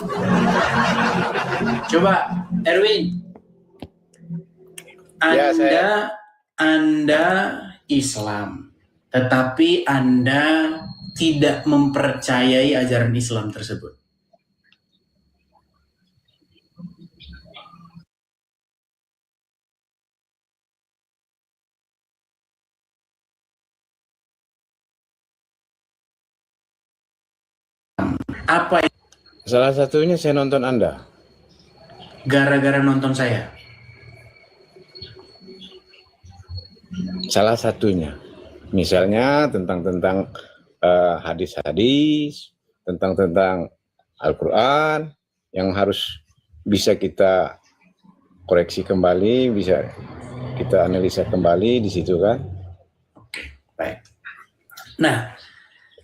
Coba Erwin. Ya, Anda Islam, tetapi Anda tidak mempercayai ajaran Islam tersebut. Apa Salah satunya saya nonton Anda. gara-gara nonton saya? Salah satunya. Misalnya tentang hadis-hadis, tentang Al-Quran yang harus bisa kita koreksi kembali, bisa kita analisa kembali di situ kan. Baik. Nah,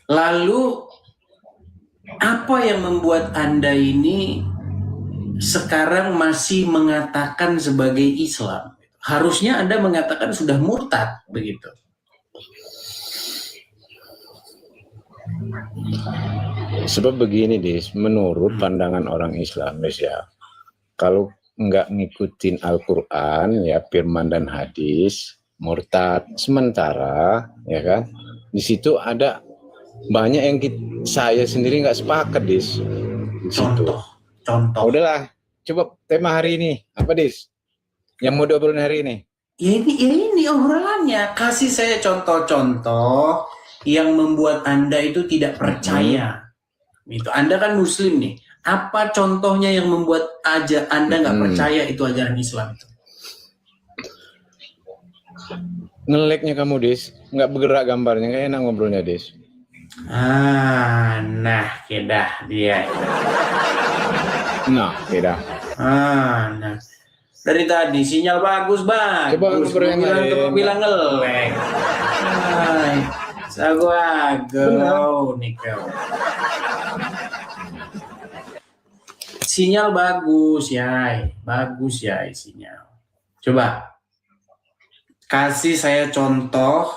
lalu apa yang membuat Anda ini sekarang masih mengatakan sebagai Islam? Harusnya Anda mengatakan sudah murtad, begitu. Sebab begini Dis, menurut pandangan orang Islam ya, kalau nggak ngikutin Al-Quran ya firman dan hadis, murtad. Sementara ya kan, di situ ada banyak yang saya sendiri nggak sepakat Dis. Di situ. Contoh. Udahlah, coba tema hari ini apa Dis? Yang mau diobrolin hari ini? Ya ini obrolannya. Kasih saya contoh-contoh yang membuat Anda itu tidak percaya. Itu Anda kan Muslim nih. Apa contohnya yang membuat Anda nggak percaya itu ajaran Islam itu? Ngeleknya kamu Dis, nggak bergerak gambarnya, kayak enak ngobrolnya Dis. Nah, kedah dia. Nah, beda. Nah. Dari tadi sinyal bagus. Coba ngobrol yang lain. Bilang ngelek. Sago agau nih kau. Sinyal bagus ya sinyal. Coba kasih saya contoh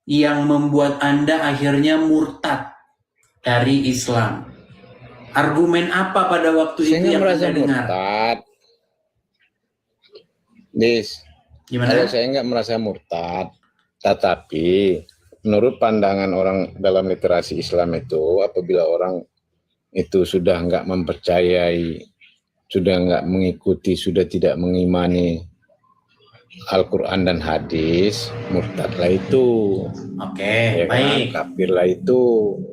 yang membuat Anda akhirnya murtad dari Islam. Argumen apa pada waktu Saya itu nggak yang merasa Anda dengar? murtad. Dis, Gimana? kalau saya nggak merasa murtad, tetapi menurut pandangan orang dalam literasi Islam itu, apabila orang itu sudah nggak mempercayai, sudah nggak mengikuti, sudah tidak mengimani Al-Quran dan hadis, murtadlah itu. Oke, Ya kan? baik. Kafirlah itu.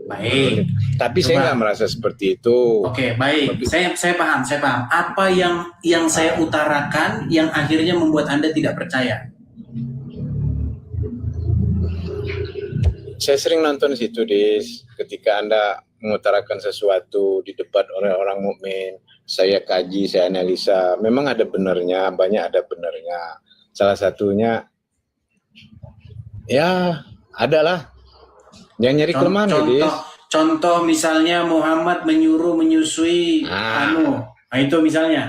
Baik. Tapi saya Coba. nggak merasa seperti itu. Oke, baik. Saya paham. Apa yang saya utarakan yang akhirnya membuat Anda tidak percaya? Saya sering nonton situ, Dis. Ketika Anda mengutarakan sesuatu di depan orang-orang mukmin, saya kaji, saya analisa. Memang ada benarnya, banyak ada benarnya. Salah satunya, ya adalah jangan nyari kelemahan, Dis. Contoh misalnya Muhammad menyusui Nah, itu misalnya.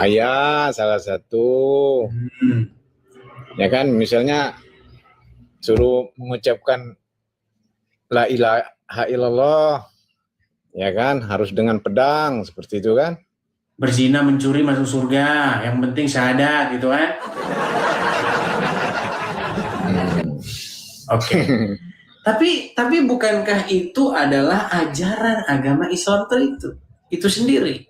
Ya, salah satu. Ya kan, misalnya suruh mengucapkan la ilaha illallah, ya kan, harus dengan pedang, seperti itu kan. Berzina, mencuri, masuk surga. Yang penting syahadat gitu kan. Oke. Tapi bukankah itu adalah ajaran agama Islam itu sendiri?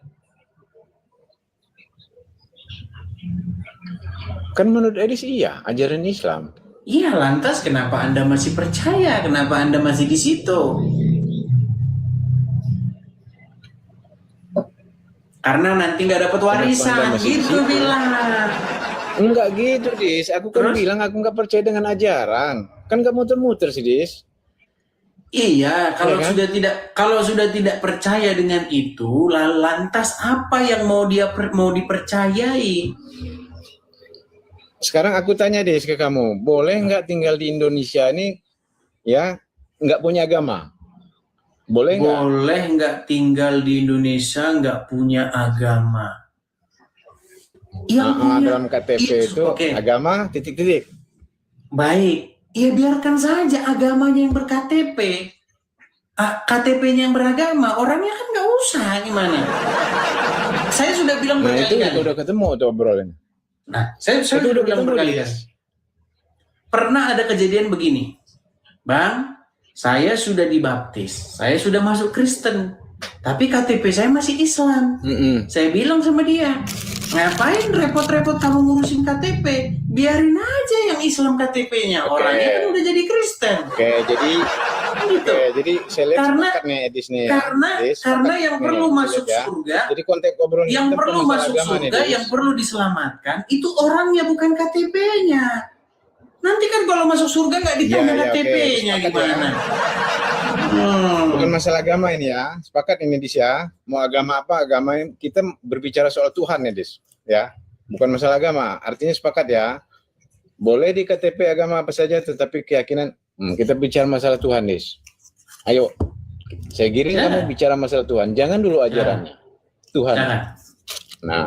Kan menurut Edis iya, ajaran Islam. Iya, lantas kenapa Anda masih percaya? Kenapa Anda masih di situ? Karena nanti nggak dapat warisan, gitu bilang. Enggak gitu, Dis. Aku kan bilang aku nggak percaya dengan ajaran. Kan nggak muter-muter sih, Dis. Iya, kalau Ya kan? sudah tidak percaya dengan itu, lantas apa yang mau dipercayai? Sekarang aku tanya, Dis, ke kamu, boleh nggak tinggal di Indonesia ini, ya, nggak punya agama? Boleh nggak? Boleh nggak tinggal di Indonesia nggak punya agama? Dalam KTP itu oke. agama titik-titik. Baik, ya biarkan saja agamanya yang ber-KTP. KTP-nya yang beragama, orangnya kan nggak usah, gimana? Saya sudah bilang Nah itu berkali-kali. udah ketemu tuh obrolan. Nah, saya sudah bilang berkali-kali. Pernah ada kejadian begini, Bang, saya sudah dibaptis, saya sudah masuk Kristen, tapi KTP saya masih Islam. Saya bilang sama dia, ngapain repot-repot kamu ngurusin KTP? Biarin aja yang Islam KTP-nya. Oke. Orangnya kan udah jadi Kristen. Oke, jadi saya lihat sepakat nih Edis nih. Karena yang perlu masuk ya. surga, Jadi konteks obrolan yang kita perlu masalah masuk agama nih, surga, Dis. yang perlu diselamatkan itu orangnya, bukan KTP-nya. Nanti kan kalau masuk surga nggak ditanya Iya, KTP-nya oke. gimana? Bukan masalah agama ini ya. Sepakat ini, Dis ya. Mau agama apa, agama ini, kita berbicara soal Tuhan ya, Dis. Ya. Bukan masalah agama. Artinya sepakat ya. Boleh di KTP agama apa saja, tetapi keyakinan kita bicara masalah Tuhan, Dis. Ayo. Saya giring kamu bicara masalah Tuhan. Jangan dulu ajarannya. Tuhan. Jangan. Nah.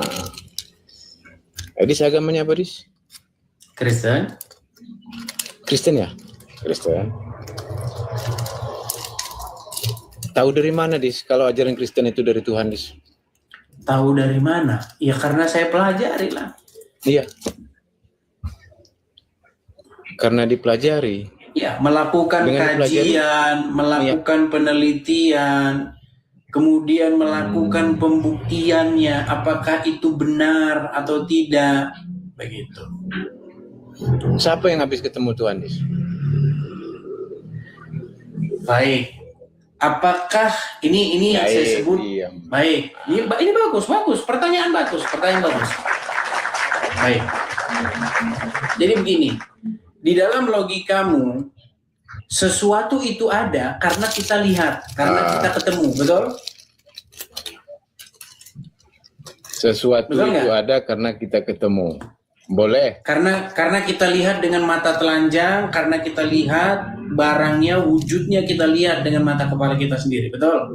Dis agamanya apa, Dis? Kristen. Kristen ya? Kristen. Tahu dari mana, Dis? Kalau ajaran Kristen itu dari Tuhan, Dis? Tahu dari mana? Ya karena saya pelajari lah. Iya. Karena dipelajari. Ya, melakukan Dengan kajian, melakukan penelitian, kemudian melakukan pembuktiannya, apakah itu benar atau tidak, begitu. Siapa yang habis ketemu Tuhan, Dis? Baik. Apakah ini yang saya sebut? Baik. Ini bagus. Pertanyaan bagus. Baik. Jadi begini. Di dalam logikamu, sesuatu itu ada karena kita lihat, karena kita ketemu, betul? Sesuatu Betul itu nggak? ada karena kita ketemu. Boleh. Karena kita lihat dengan mata telanjang, karena kita lihat barangnya, wujudnya kita lihat dengan mata kepala kita sendiri, betul?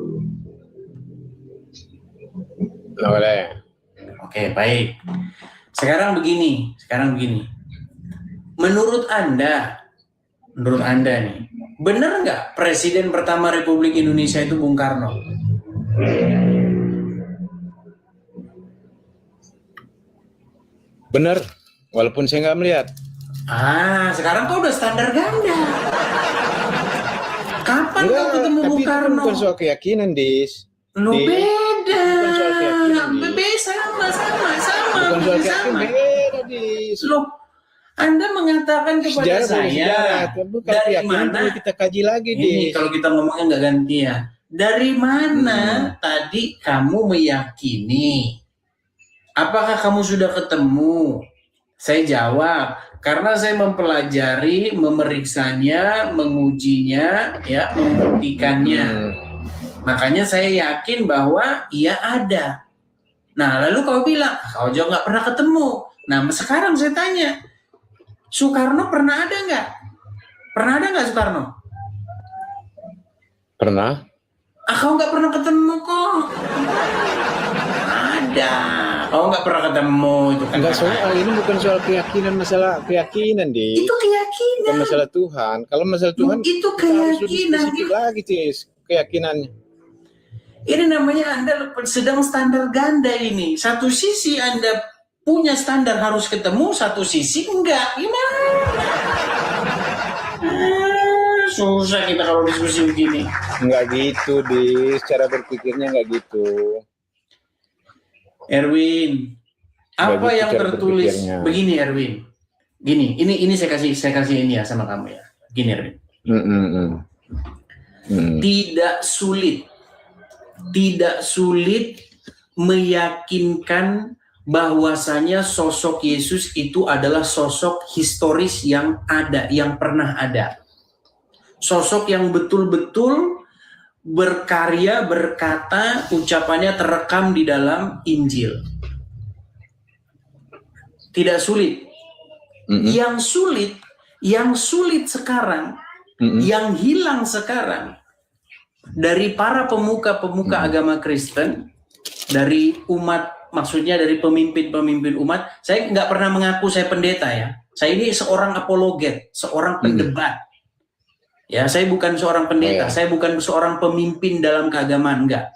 Boleh. Oke, baik. Sekarang begini. Menurut Anda nih, benar nggak Presiden pertama Republik Indonesia itu Bung Karno? Benar. Walaupun saya nggak melihat. Sekarang kau udah standar ganda. Kapan kau ketemu Bung tapi itu Karno? bukan soal keyakinan, Dis. Lo beda. Bukan soal keyakinan, Dis. Sama. Bukan bukan soal keyakinan, sama. beda Dis. Loh, Anda mengatakan kepada Sejarah boleh saya sejarah, tapi kalau dari keyakinan mana? perlu kita kaji lagi Ini Dis. kalau kita ngomongnya nggak gantian. Dari mana tadi kamu meyakini? Apakah kamu sudah ketemu? Saya jawab, karena saya mempelajari, memeriksanya, mengujinya, ya, membuktikannya. Makanya saya yakin bahwa ia ada. Nah, lalu kau bilang, kau juga nggak pernah ketemu. Nah, sekarang saya tanya, Soekarno pernah ada nggak? Pernah ada nggak Soekarno? Pernah? Kau nggak pernah ketemu kok. Ada. Kau nggak pernah ketemu itu kan? Enggak, soal ini bukan soal keyakinan, masalah keyakinan Dis. Itu keyakinan. Bukan masalah Tuhan. Kalau masalah Tuhan Itu kita harus lebih keyakinan. spesifik lagi Dis, keyakinannya. Ini namanya Anda sedang standar ganda ini. Satu sisi Anda punya standar harus ketemu, satu sisi enggak. Gimana? Susah kita kalau diskusi begini. Enggak gitu Dis, cara berpikirnya enggak gitu. Erwin, apa Bagi yang cara tertulis berpikirnya. begini Erwin? Gini, ini saya kasih ini ya sama kamu ya. Gini Erwin. Tidak sulit meyakinkan bahwasanya sosok Yesus itu adalah sosok historis yang ada, yang pernah ada. Sosok yang betul-betul berkarya, berkata, ucapannya terekam di dalam Injil. Tidak sulit. Yang sulit sekarang, yang hilang sekarang dari para pemuka-pemuka agama Kristen, dari umat, maksudnya dari pemimpin-pemimpin umat. Saya nggak pernah mengaku saya pendeta ya. Saya ini seorang apologet, seorang pendebat. Ya, saya bukan seorang pendeta, saya bukan seorang pemimpin dalam keagamaan, enggak.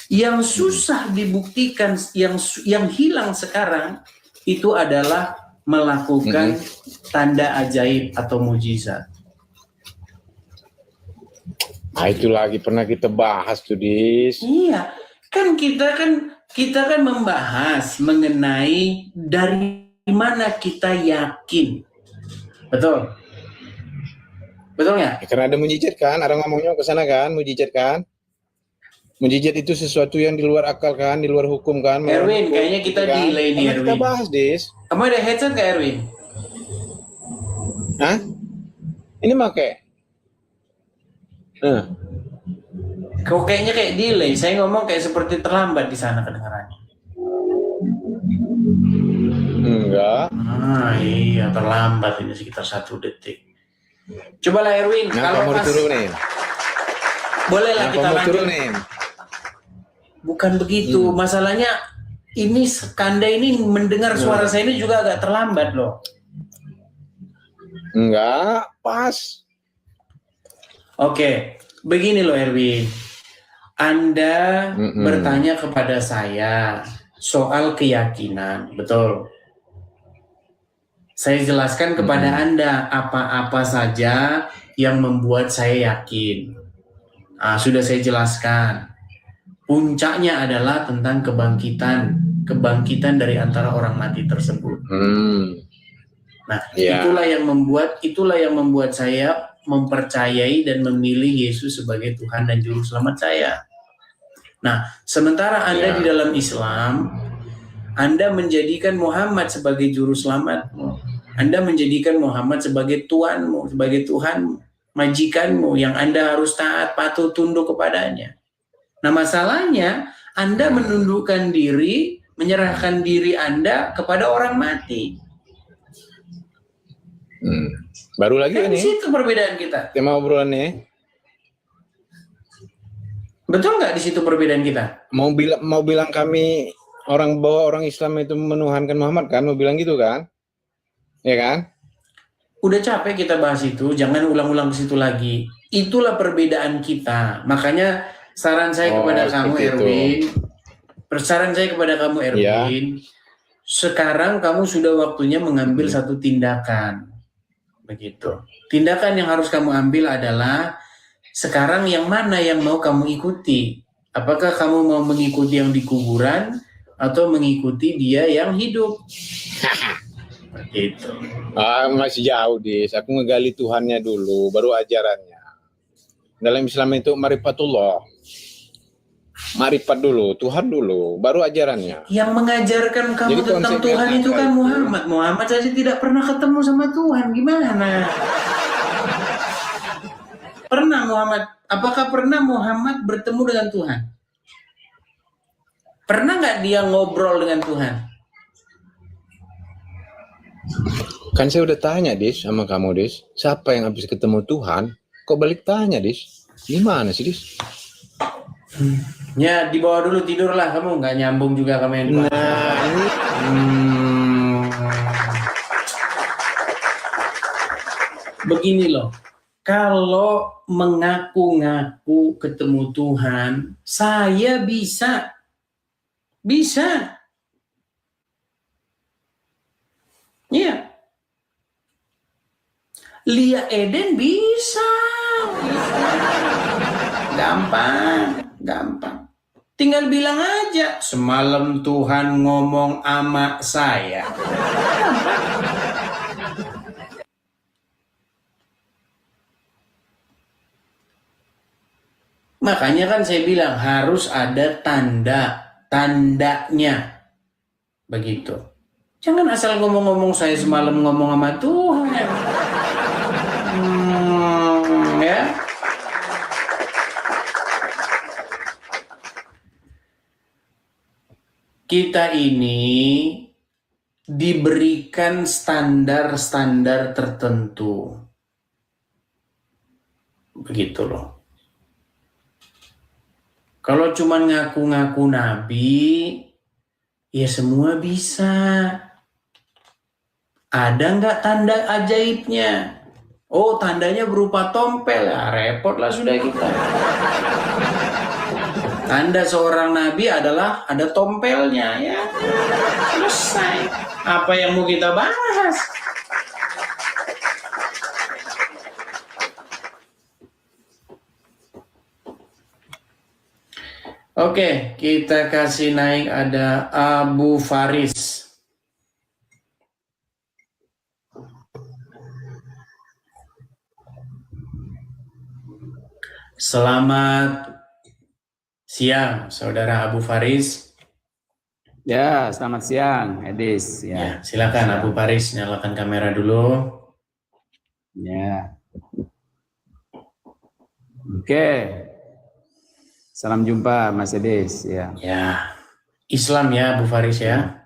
Yang susah dibuktikan, yang hilang sekarang itu adalah melakukan tanda ajaib atau mujizat. Nah, itu lagi pernah kita bahas tuh Dis. Iya, kan kita kan membahas mengenai dari mana kita yakin. Betul? Betul nggak? Ya, karena ada mujizat kan, orang ngomongnya ke sana kan, mujizat kan. Mujizat itu sesuatu yang di luar akal kan, di luar hukum kan. Erwin, kayaknya kita kan? delay nih, Karena kita Erwin. bahas Dis. Kamu ada headset nggak Erwin? Hah? Ini pakai. Kok kayaknya kayak delay. Saya ngomong kayak seperti terlambat di sana kedengarannya. Enggak. Iya terlambat ini sekitar 1 detik. Cobalah Erwin, Nah, kalau kamu pas turunin. bolehlah Nah, kita kamu lanjut. turunin. Bukan begitu, masalahnya ini Kanda ini mendengar suara saya ini juga agak terlambat loh. Enggak, pas. Oke, begini loh Erwin. Anda bertanya kepada saya soal keyakinan, betul? Saya jelaskan kepada Anda apa-apa saja yang membuat saya yakin. Sudah saya jelaskan. Puncaknya adalah tentang kebangkitan dari antara orang mati tersebut. Nah, itulah yang membuat saya mempercayai dan memilih Yesus sebagai Tuhan dan Juru Selamat saya. Nah, sementara Anda di dalam Islam, Anda menjadikan Muhammad sebagai Juru Selamatmu. Anda menjadikan Muhammad sebagai Tuanmu, sebagai Tuhanmu, majikanmu yang Anda harus taat, patuh, tunduk kepadanya. Nah, masalahnya Anda menundukkan diri, menyerahkan diri Anda kepada orang mati. Baru lagi Kan di ini situ perbedaan kita. tema obrolannya. Betul nggak di situ perbedaan kita? Mau bilang kami orang Islam itu menuhankan Muhammad kan? Mau bilang gitu kan? Ya kan? Udah capek kita bahas itu, jangan ulang-ulang ke situ lagi. Itulah perbedaan kita. Makanya saran saya kepada kamu Erwin, sekarang kamu sudah waktunya mengambil satu tindakan. Begitu. Tindakan yang harus kamu ambil adalah sekarang yang mana yang mau kamu ikuti? Apakah kamu mau mengikuti yang di kuburan atau mengikuti dia yang hidup. Begitu. Masih jauh, Dis. Aku ngegali Tuhannya dulu, baru ajarannya. Dalam Islam itu marifatullah. Marifat dulu, Tuhan dulu, baru ajarannya. Yang mengajarkan kamu Jadi tentang konsepnya Tuhan itu apa kan itu? Muhammad. Muhammad saja tidak pernah ketemu sama Tuhan. Gimana? Pernah Muhammad? Apakah pernah Muhammad bertemu dengan Tuhan? Pernah nggak dia ngobrol dengan Tuhan? Kan saya udah tanya, Dis, sama kamu, Dis. Siapa yang habis ketemu Tuhan? Kok balik tanya, Dis? Gimana sih, Dis? Ya, dibawa dulu tidurlah kamu. Nggak nyambung juga kamu yang dibahas. Nah, ini Begini loh. Kalau mengaku-ngaku ketemu Tuhan, saya bisa. Bisa. Iya. Lia Eden bisa. Gampang. Tinggal bilang aja, semalam Tuhan ngomong sama saya. Makanya kan saya bilang harus ada tandanya. Begitu. Jangan asal ngomong-ngomong saya semalam ngomong sama Tuhan. Ya. Kita ini diberikan standar-standar tertentu. Begitu loh. Kalau cuma ngaku-ngaku nabi, ya semua bisa. Ada nggak tanda ajaibnya? Oh, tandanya berupa tompel. Ya, repot lah sudah kita. Tanda seorang nabi adalah ada tompelnya, ya. Selesai. Apa yang mau kita bahas? Oke, kita kasih naik ada Abu Faris. Selamat siang, Saudara Abu Faris. Ya, selamat siang, Edis. Ya, silakan Abu Faris, nyalakan kamera dulu. Ya. Oke. Salam jumpa, Mas Edis. Ya. Ya, Islam ya, Abu Faris ya.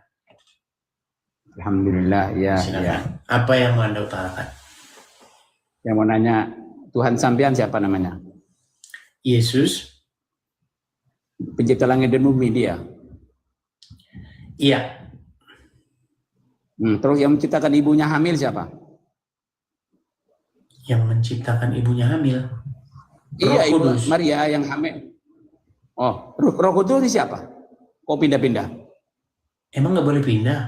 Alhamdulillah. Ya. Silakan. Ya. Apa yang mau Anda utarakan? Yang mau nanya, Tuhan sampean siapa namanya? Yesus. Pencipta langit dan bumi dia. Iya. Terus yang menciptakan ibunya hamil siapa? Yang menciptakan ibunya hamil. Iya, Roh Ibu Kudus. Maria yang hamil. Oh, Roh Kudus ini siapa? Kok pindah-pindah? Emang nggak boleh pindah?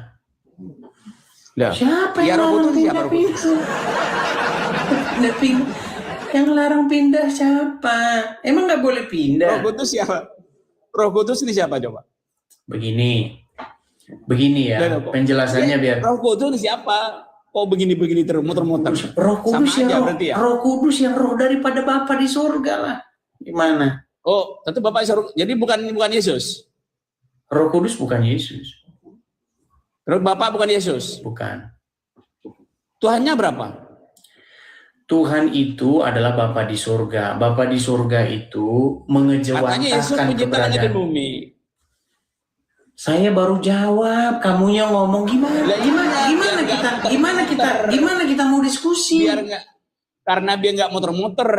Lah, Siapa ya, yang Roh larang Kudus siapa, Roh Kudus? pindah? Yang larang pindah siapa? Emang nggak boleh pindah? Roh Kudus siapa? Roh Kudus ini siapa coba? Begini ya, penjelasannya biar. Roh Kudus ini siapa? Kok begini-begini terus muter-muter? Roh Kudus Sama aja yang berarti ya? Roh Kudus yang roh daripada Bapa di surga lah. Gimana? Oh, tentu Bapak Yesus. Jadi bukan Yesus. Roh Kudus bukan Yesus. Terus Bapak bukan Yesus. Bukan. Tuhannya berapa? Tuhan itu adalah Bapa di surga. Bapa di surga itu Katanya Yesus mengejawantahkan pencipta langit dan keberadaan. bumi. Saya baru jawab, kamunya ngomong gimana? Lah, Gimana kita mau diskusi? Biar nggak, karena biar nggak muter-muter.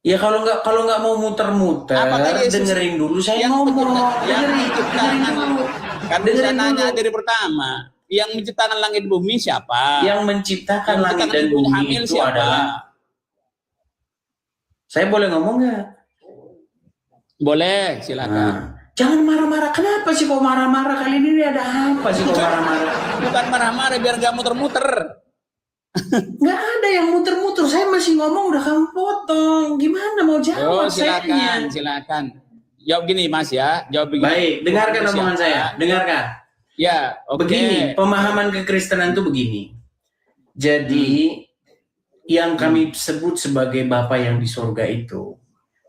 Ya kalau nggak mau muter-muter, Apakah Yesus dengerin dulu saya yang ngomong. yang Dengerin menciptakan, dulu. kan bisa Dengerin nanya dulu. dari pertama. Yang menciptakan langit bumi siapa? Yang menciptakan Yang langit dan ibu bumi hamil itu siapa? adalah. Saya boleh ngomong nggak? Boleh, silakan. Nah, jangan marah-marah. Kenapa sih kok marah-marah kali ini? Ada apa sih kok marah-marah? Bukan marah-marah biar nggak muter-muter. Nggak ada yang muter-muter. Saya masih ngomong udah kamu potong. Gimana mau jawab Oh, silakan, sayanya? silakan. jawab gini Mas ya, jawab begini. Baik, dengarkan Tuhan itu omongan siapa? saya. Dengarkan. Ya, oke. Begini, pemahaman kekristenan itu begini. Jadi yang kami sebut sebagai Bapa yang di sorga itu,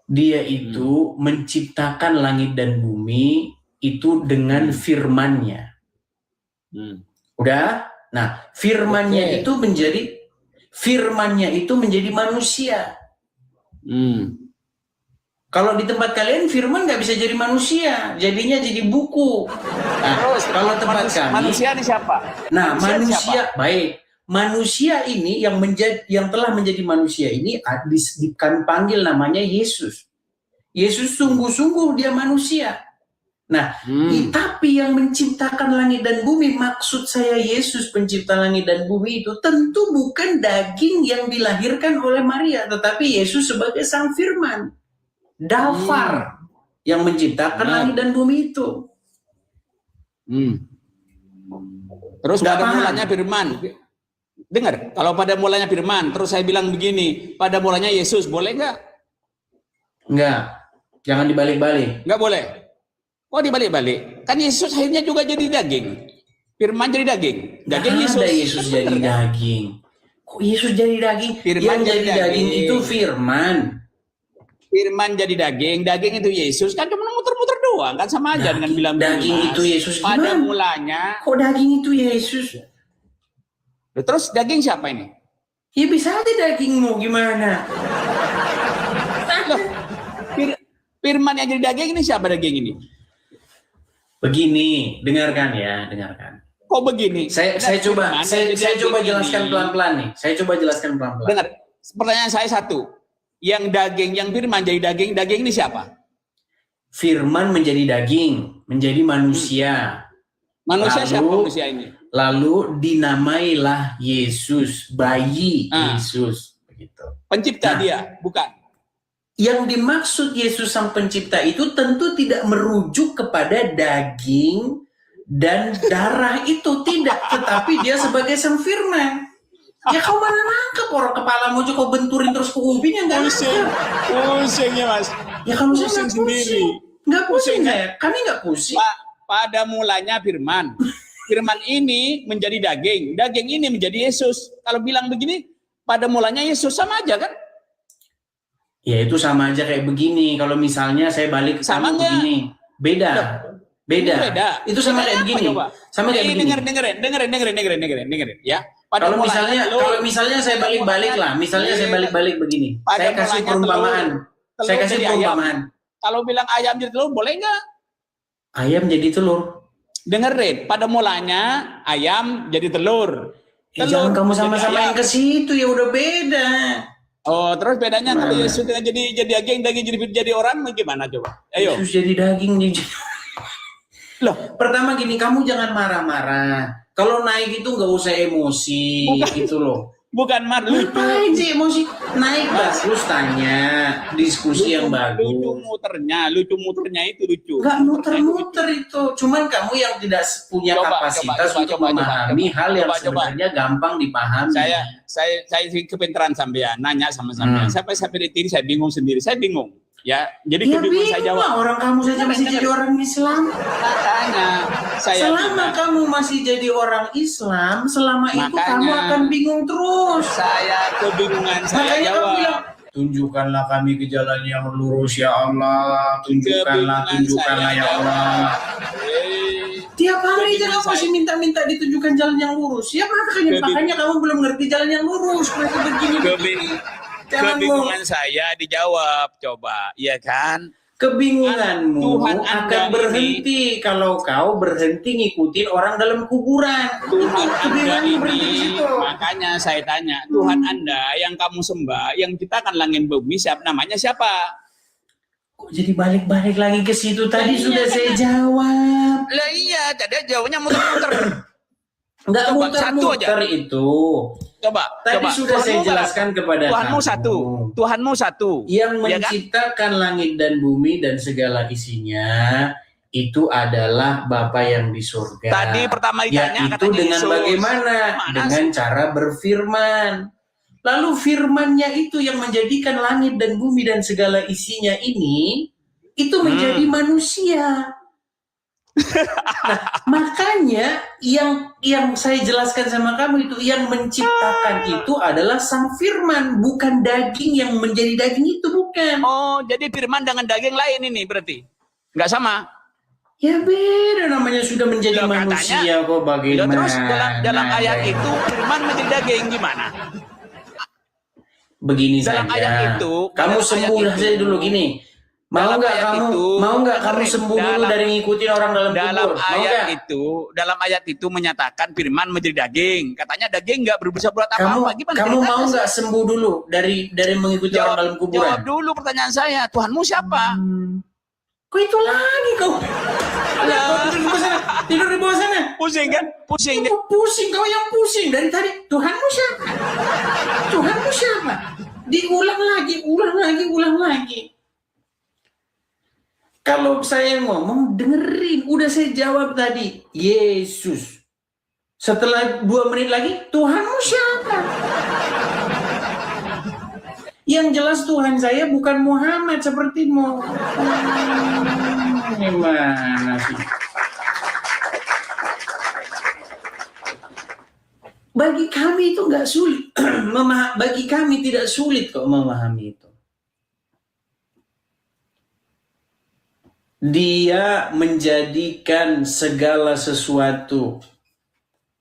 dia itu menciptakan langit dan bumi itu dengan firman-Nya. Udah? Nah, firman-Nya itu menjadi manusia. Kalau di tempat kalian firman nggak bisa jadi manusia, jadinya jadi buku. Nah, kalau tempat kami, Manusia ini siapa? nah manusia siapa? baik, manusia ini yang telah menjadi manusia ini kami panggil namanya Yesus. Yesus sungguh-sungguh dia manusia. Nah, tapi yang menciptakan langit dan bumi, maksud saya Yesus pencipta langit dan bumi itu tentu bukan daging yang dilahirkan oleh Maria, tetapi Yesus sebagai sang firman. Dafar yang menciptakan langit dan bumi itu. Terus Nggak pada paham. mulanya firman. Dengar, kalau pada mulanya firman, terus saya bilang begini, pada mulanya Yesus, boleh nggak? Enggak, jangan dibalik-balik. Nggak boleh. Oh dibalik-balik. Kan Yesus akhirnya juga jadi daging. Firman jadi daging. Daging Nggak Yesus. ada Yesus jadi daging. Kok Yesus jadi daging? Firman yang jadi jadi daging daging. itu firman. Firman jadi daging itu Yesus. Kan cuma muter-muter doang. Kan sama aja dengan bilang daging itu Yesus pada gimana? mulanya. Kok daging itu Yesus? Terus daging siapa ini? Ya bisa aja dagingmu gimana? Loh, firman yang jadi daging ini siapa daging ini? Begini, dengarkan ya, dengarkan. Kok begini? Saya coba Firman saya yang jadi coba daging jelaskan ini. pelan-pelan nih. Saya coba jelaskan pelan-pelan. Dengar, pertanyaan saya satu. Yang daging, yang firman jadi daging ini siapa? Firman menjadi daging, menjadi manusia. Manusia Lalu- siapa manusia ini? Lalu dinamailah Yesus, bayi Ah. Yesus, begitu. Pencipta Nah. dia, bukan. Yang dimaksud Yesus sang pencipta itu tentu tidak merujuk kepada daging dan darah itu, tidak, tetapi dia sebagai sang firman. Ya kau mana nangkep orang kepalamu aja kau benturin terus ke ubin, ya nggak nangkep. Pusing ya mas. Ya kalau saya Pusing nggak sendiri. pusing, nggak pusing Pusing, saya, kami nggak pusing. Pada mulanya firman. Firman ini menjadi daging. Daging ini menjadi Yesus. Kalau bilang begini, pada mulanya Yesus sama aja kan? Ya itu sama aja kayak begini. Kalau misalnya saya balik ke Sama kamu nggak? begini, beda. Beda. Itu sama kayak Bedanya apa begini. coba? Sama kayak begini. Dengerin ya. Pada Kalau mulanya misalnya, misalnya saya balik-balik lah, misalnya saya balik-balik begini. Pada Saya kasih mulanya perumpamaan. telur Saya kasih jadi ayam. perumpamaan. Kalau bilang ayam jadi telur boleh nggak? Ayam jadi telur. Dengerin, pada mulanya ayam jadi telur. Jangan kamu jadi sama-samain ayam. ke situ, ya udah beda. Oh, terus bedanya kalau Mana? Yesus jadi daging jadi orang gimana coba? Ayo. Yesus jadi daging. Loh, Pertama gini, kamu jangan marah-marah. Kalau naik itu nggak usah emosi, gitu loh. bukan mar lucu. Ngapain sih emosi? Naik terus tanya, diskusi yang bagus. Lucu muternya itu lucu. Nggak muter-muter itu. Cuman kamu yang tidak punya kapasitas untuk memahami hal yang sebenarnya gampang dipahami. Saya kepintaran sampean, nanya sama sampean. Sampai ini saya bingung sendiri. Saya bingung. Ya, jadi Ya kebingungan saya bingung jawab. lah, orang kamu saja masih jadi orang Islam. Makanya saya Selama bilang, kamu masih jadi orang Islam, selama itu Makanya. kamu akan bingung terus. saya kebingungan saya Makanya kamu jawab. bilang, tunjukkanlah kami ke jalan yang lurus ya Allah. Tunjukkanlah Kebingungan ya saya Allah. Eh, Tiap hari aja Kebingungan kamu masih saya. minta-minta ditunjukkan jalan yang lurus. Ya makanya kamu belum ngerti jalan yang lurus. Mereka begini. Kebingungan saya dijawab, coba, iya kan? Kebingunganmu Tuhan akan Anda berhenti kalau kau berhenti ngikutin orang dalam kuburan. Tuhan Anda Kebingunganmu berhenti di ini, situ. makanya saya tanya, Tuhan Anda yang kamu sembah, yang ciptakan langit bumi, namanya siapa? Kok jadi balik-balik lagi ke situ? Tadi Iya, sudah kan? saya jawab. Lah iya, tadi jawabnya muter-muter. Enggak Coba, satu muter-muter aja. itu. Coba, Tadi coba. sudah saya Tuhanmu jelaskan kepada Tuhanmu kamu. satu, Tuhanmu satu. Yang Ya kan? menciptakan langit dan bumi dan segala isinya itu adalah Bapa yang di surga. Tadi pertama ditanya Yaitu katanya dengan Yesus. bagaimana? Mana Dengan cara berfirman. Lalu firmannya itu yang menjadikan langit dan bumi dan segala isinya ini itu menjadi manusia. Nah, makanya yang saya jelaskan sama kamu itu, yang menciptakan itu adalah Sang Firman, bukan daging yang menjadi daging itu, bukan. Oh, jadi firman dengan daging lain ini berarti? Nggak sama? Ya beda, namanya sudah menjadi Loh, manusia katanya, kok, bagaimana? Terus dalam ayat itu firman menjadi daging gimana? Begini Dalam saja. ayat itu, Kamu dalam sembuh ayat saja itu, dulu gini. Mau dalam nggak ayat kamu? itu, Mau nggak kamu sembuh dulu dalam- dari ngikutin orang dalam kubur? Mau nggak? Dalam ayat itu menyatakan firman menjadi daging. Katanya daging nggak berusaha buat Kamu apa-apa. Gimana kamu ceritanya mau sih? nggak sembuh dulu dari mengikuti orang dalam kuburan? Jawab dulu pertanyaan saya. Tuhanmu siapa? Kok itu lagi kau? Kau tidur di bawah sana. Tidur di bawah sana. Pusing kan? Pusing. Kau pusing, kau yang pusing dari tadi. Tuhanmu siapa? Tuhanmu siapa? Diulang lagi, ulang lagi. Kalau saya ngomong, dengerin. Udah saya jawab tadi. Yesus. Setelah 2 menit lagi, Tuhanmu siapa? Yang jelas Tuhan saya bukan Muhammad sepertimu. Gimana sih? Bagi kami itu nggak sulit. Bagi kami tidak sulit kok memahami itu. Dia menjadikan segala sesuatu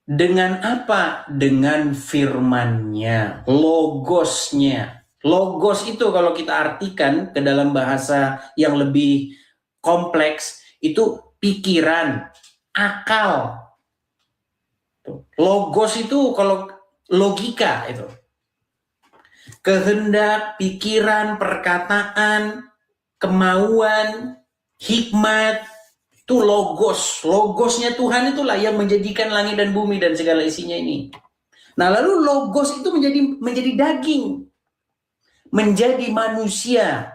dengan apa? Dengan firman-Nya, logosnya. Logos itu kalau kita artikan ke dalam bahasa yang lebih kompleks, itu pikiran, akal. Logos itu kalau logika itu. Kehendak, pikiran, perkataan, kemauan, hikmat, itu logos. Logosnya Tuhan itulah yang menjadikan langit dan bumi dan segala isinya ini. Nah, lalu logos itu menjadi daging, menjadi manusia.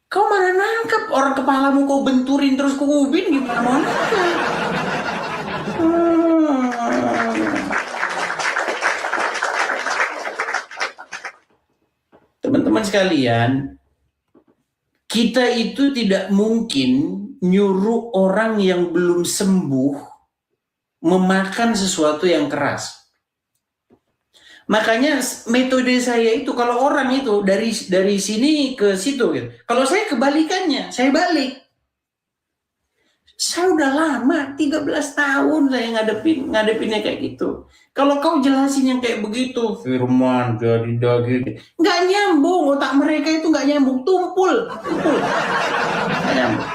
Kau mana nangkep? Orang kepalamu kau benturin terus kau ubin, gimana mau nangkep? Teman-teman sekalian, kita itu tidak mungkin nyuruh orang yang belum sembuh memakan sesuatu yang keras. Makanya metode saya itu, kalau orang itu dari sini ke situ gitu. Kalau saya kebalikannya, saya balik. Saya udah lama, 13 tahun saya ngadepinnya kayak gitu. Kalau kau jelasin yang kayak begitu, firman jadi daging, nggak nyambung, otak mereka itu nggak nyambung, tumpul. Nggak nyambung.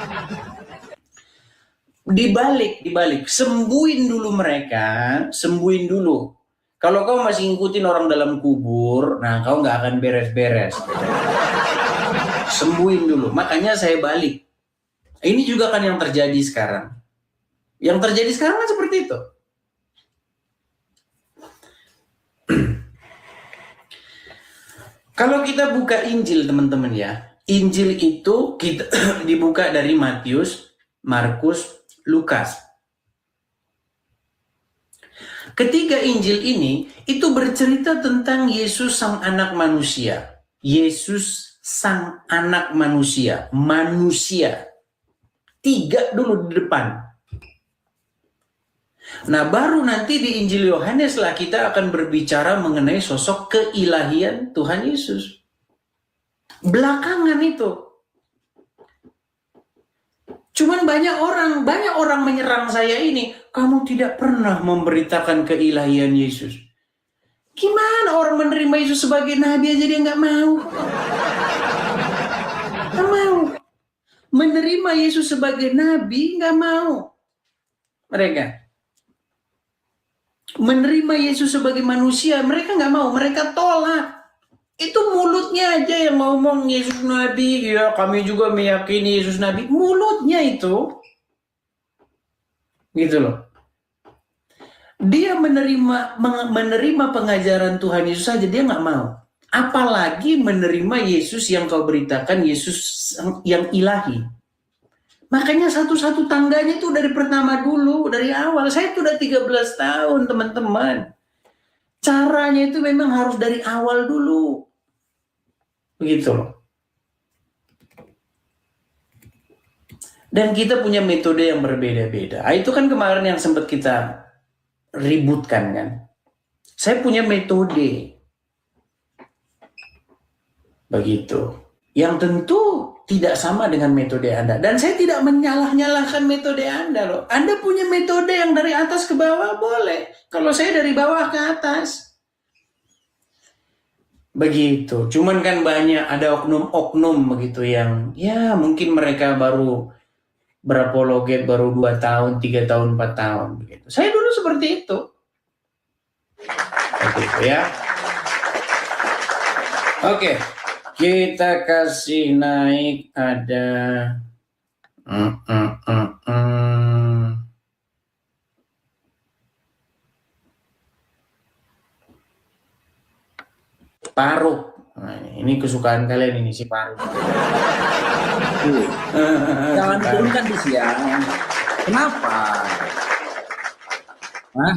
Dibalik, sembuhin dulu mereka, sembuhin dulu. Kalau kau masih ngikutin orang dalam kubur, nah kau nggak akan beres-beres. Sembuhin dulu, makanya saya balik. Ini juga kan yang terjadi sekarang. Yang terjadi sekarang kan seperti itu. Kalau kita buka Injil teman-teman ya, Injil itu kita dibuka dari Matius, Markus, Lukas. Ketiga Injil ini itu bercerita tentang Yesus sang anak manusia. Yesus sang anak manusia, manusia. 3 dulu di depan. Nah, baru nanti di Injil Yohanes lah kita akan berbicara mengenai sosok keilahian Tuhan Yesus. Belakangan itu. Cuman banyak orang menyerang saya ini, kamu tidak pernah memberitakan keilahian Yesus. Gimana orang menerima Yesus sebagai nabi aja dia nggak mau? Nggak mau. Menerima Yesus sebagai nabi nggak mau. Mereka menerima Yesus sebagai manusia, mereka nggak mau, mereka tolak. Itu mulutnya aja yang ngomong Yesus nabi, ya kami juga meyakini Yesus nabi. Mulutnya itu, gitu loh. Dia menerima pengajaran Tuhan Yesus saja dia nggak mau. Apalagi menerima Yesus yang kau beritakan, Yesus yang ilahi. Makanya satu-satu tangganya itu dari pertama dulu, dari awal. Saya itu udah 13 tahun teman-teman. Caranya itu memang harus dari awal dulu. Begitu loh. Dan kita punya metode yang berbeda-beda. Itu kan kemarin yang sempat kita ributkan kan. Saya punya metode. Begitu. Yang tentu tidak sama dengan metode Anda. Dan saya tidak menyalah-nyalahkan metode Anda loh. Anda punya metode yang dari atas ke bawah boleh. Kalau saya dari bawah ke atas. Begitu. Cuman kan banyak ada oknum-oknum begitu yang ya mungkin mereka baru berapologet baru 2 tahun, 3 tahun, 4 tahun begitu. Saya dulu seperti itu. Begitu ya. Oke. Kita kasih naik ada Paruk. Nah, ini kesukaan kalian ini si Paruk. Jangan diturunkan di siang. Kenapa? Hah?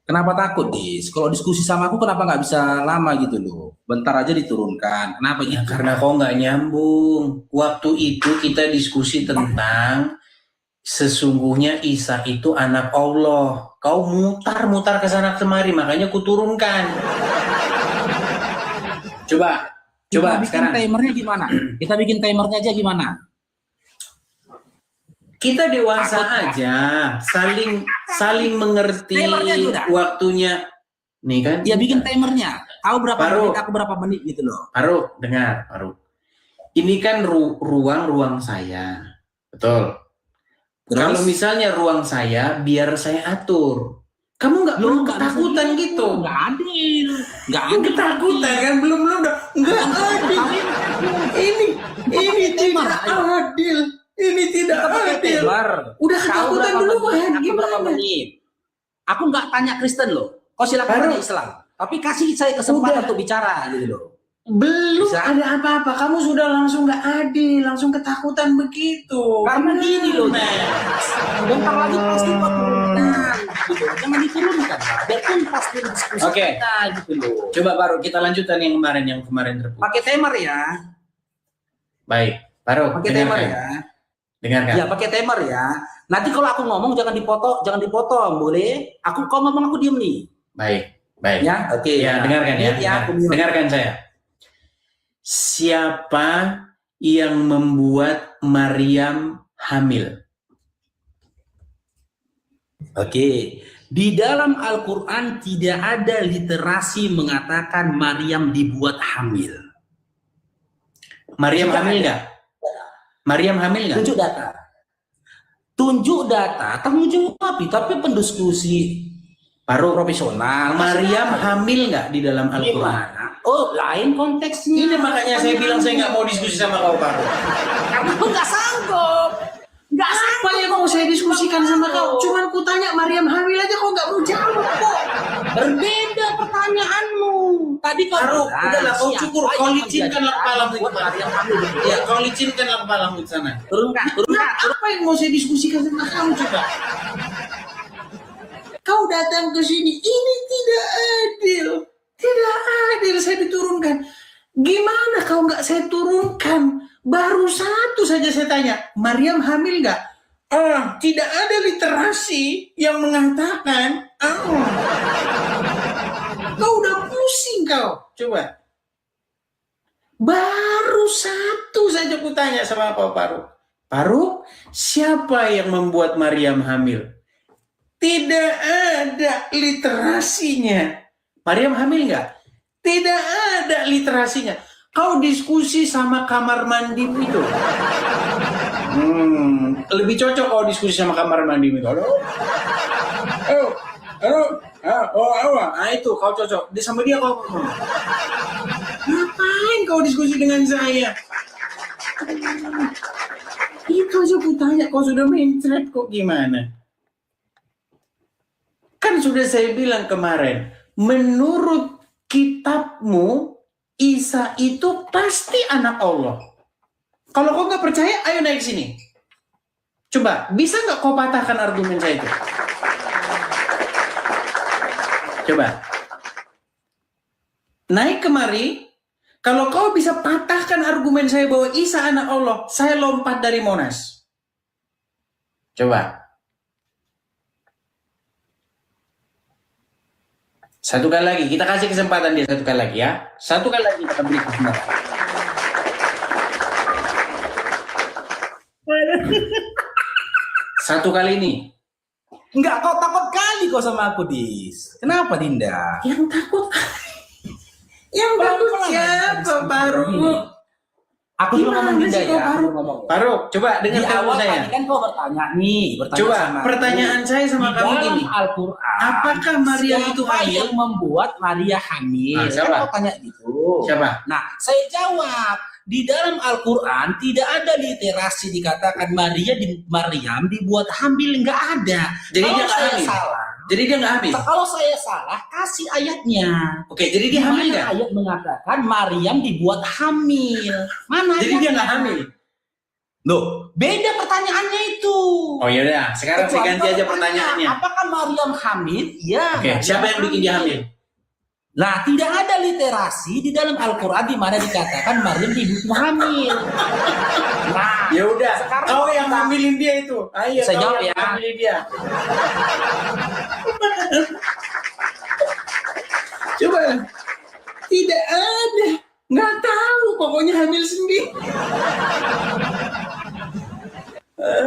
Kenapa takut, Dis? Kalau diskusi sama aku kenapa nggak bisa lama gitu loh? Bentar aja diturunkan. Kenapa Ya, gitu? karena kau nggak nyambung. Waktu itu kita diskusi tentang sesungguhnya Isa itu anak Allah. Kau mutar-mutar ke sana kemari, makanya kuturunkan. Coba Kita bikin sekarang. timernya gimana? Kita bikin timernya aja gimana? Kita dewasa Takut, aja, saling mengerti Timernya sudah. waktunya. Nih kan? Ya bikin timernya. Kau berapa Baru. menit, aku berapa menit gitu loh. Paruk, dengar, Paruk. Ini kan ruang saya. Betul. Terus? Kalau misalnya ruang saya, biar saya atur. Kamu nggak perlu ketakutan gitu. Nggak adil. Nggak Kan adil. ketakutan kan belum nggak adil. Ini tidak adil. Ini tidak Kita pakai adil. timer. Udah Kau ketakutan berapa duluan menit, aku berapa gimana? menit? Aku nggak tanya Kristen loh. Kau silakan Baru. tanya Islam. Tapi kasih saya kesempatan Udah. untuk bicara gitu loh. Belum Bisa. ada apa-apa. Kamu sudah langsung nggak adil, langsung ketakutan begitu. Karena gini loh, Nah. bentar lagi pasti kau turunkan. Gitu. Jangan diturunkan. Biarpun pasti diskusi Oke. kita gitu loh. Coba baru kita lanjutkan yang kemarin terputus. Pakai timer ya. Baik, baru Pakai timer ya. Dengarkan. Ya pakai timer ya. Nanti kalau aku ngomong jangan dipotong, boleh? Kau ngomong aku diem nih. Baik. Ya, oke. Ya, dengarkan ya. Mute aku mute. Dengarkan saya. Siapa yang membuat Maryam hamil? Oke. Di dalam Al-Quran tidak ada literasi mengatakan Maryam dibuat hamil. Maryam Tidak hamil ada. nggak? Maryam hamil nggak? Tunjuk data. Tunjuk data, tanggung jawab, tapi pendiskusi Baru profesional. Maryam hamil nggak di dalam Al-Quran? Gimana? Oh, lain konteksnya. Ini makanya saya bilang saya nggak mau diskusi sama kau, Baru. Karena aku nggak sanggup. Nggak Apa sanggup. yang mau saya diskusikan sama kau? Cuman ku tanya Maryam hamil aja kau nggak mau jawab kok. Berbeda pertanyaanmu. Tadi kau Baru, bilang, udahlah kau siapa cukur, yang kau licinkanlah menjadikan kepalamu buat kemana? Maryam hamil betul. Ya, kau licinkanlah kepalamu di sana. Turunkan. Apa yang mau saya diskusikan sama kamu coba? Kau datang ke sini, ini tidak adil. Tidak adil saya diturunkan. Gimana kau nggak saya turunkan? Baru satu saja saya tanya, Maryam hamil nggak? Tidak ada literasi yang mengatakan. Kau udah pusing kau. Coba. Baru satu saja ku tanya sama kau, Paruk. Paruk, siapa yang membuat Maryam hamil? Tidak ada literasinya. Maryam hamil nggak? Tidak ada literasinya. Kau diskusi sama kamar mandimu itu. Lebih cocok kau diskusi sama kamar mandimu itu. Itu kau cocok. Sama dia kau ngomong. Ngapain kau diskusi dengan saya? Itu aja ku tanya, kau sudah main thread kok gimana? Kan sudah saya bilang kemarin, menurut kitabmu, Isa itu pasti anak Allah. Kalau kau nggak percaya, ayo naik sini. Coba, bisa nggak kau patahkan argumen saya itu? Coba. Naik kemari, kalau kau bisa patahkan argumen saya bahwa Isa anak Allah, saya lompat dari Monas. Coba. Satu kali lagi, kita kasih kesempatan dia satu kali lagi ya. Satu kali lagi kita beri kesempatan. Satu kali ini. Enggak, kau takut kali kau sama aku, Dis. Kenapa, Dinda? Yang takut. Yang takut siapa, Baru? Aku cuma ngomong Dinda ya. Baru, coba Di dengar awal saya. tadi kan kau bertanya Coba, sama pertanyaan aku. saya sama Di kamu dalam gini. Al-Quran, Apakah Maria itu siapa hamil? yang membuat Maria hamil? Ah, siapa? Kan kau tanya gitu. Siapa? Nah, saya jawab. Di dalam Al-Quran tidak ada literasi dikatakan Maryam dibuat hamil, nggak ada. Jadi Kalau dia nggak saya hamil? salah, Jadi dia nggak hamil? kalau saya salah, kasih ayatnya. Oke, jadi dia hamil Mana nggak? ayat mengatakan Maryam dibuat hamil? Mana Jadi dia ayatnya? nggak hamil? Loh, beda pertanyaannya itu. Oh yaudah, sekarang saya ganti aja pertanyaannya. Apakah Maryam hamil? Ya. Oke, siapa yang bikin dia hamil? Nah, tidak ada literasi di dalam Al-Quran di mana dikatakan Maryam dibuat hamil. Nah, Ya udah, sekarang kau yang kita- hamilin dia itu. Ayo, Saya kau jawab yang ya. hamilin dia. Coba, tidak ada, nggak tahu, pokoknya hamil sendiri.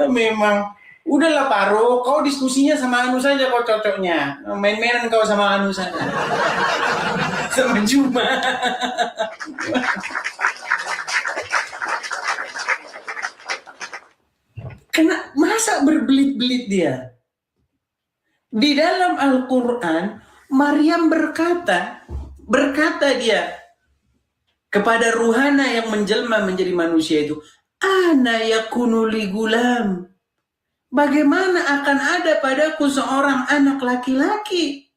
Memang, udahlah Paro, kau diskusinya sama Anu saja kau cocoknya. Main-mainan kau sama Anu saja. Sama Juma. Karena masa berbelit-belit dia? Di dalam Al-Quran, Maryam berkata dia kepada ruhana yang menjelma menjadi manusia itu, ana yakunu li gulam. Bagaimana akan ada padaku seorang anak laki-laki?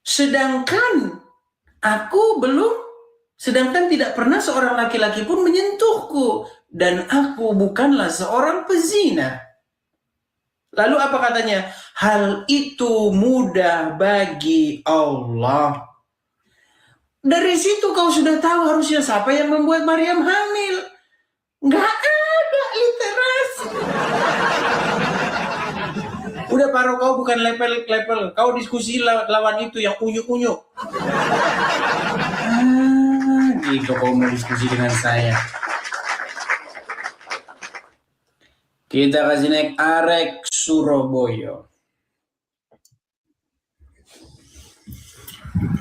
Sedangkan tidak pernah seorang laki-laki pun menyentuhku. Dan aku bukanlah seorang pezina. Lalu apa katanya? Hal itu mudah bagi Allah. Dari situ kau sudah tahu harusnya siapa yang membuat Maryam hamil. Nggak ada literasi. Udah Paro, kau bukan level. Kau diskusi lawan itu yang unyuk-unyuk. Gitu kau mau diskusi dengan saya. Kita kasih naik Arek Surabaya.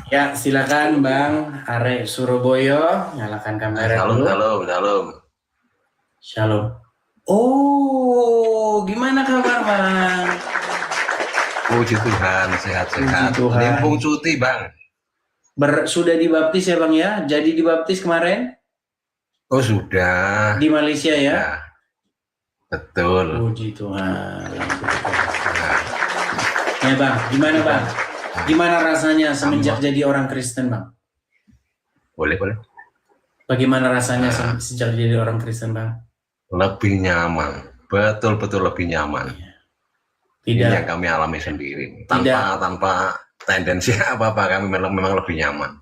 Ya, silakan Bang Arek Surabaya, nyalakan kamera dulu. Shalom. Oh, gimana kabar Bang? Puji Tuhan, sehat-sehat. Puji Tuhan. Limpung cuti, Bang. Sudah dibaptis ya Bang ya? Jadi dibaptis kemarin Oh, sudah. di Malaysia ya? Ya, betul. Puji Tuhan. Ya Bang, gimana Bang? Gimana rasanya semenjak jadi orang Kristen Bang? Boleh. Bagaimana rasanya sejak jadi orang Kristen Bang? Lebih nyaman. Betul-betul lebih nyaman. Ini Tidak, yang kami alami sendiri. Tanpa tendensi apa-apa, kami memang lebih nyaman.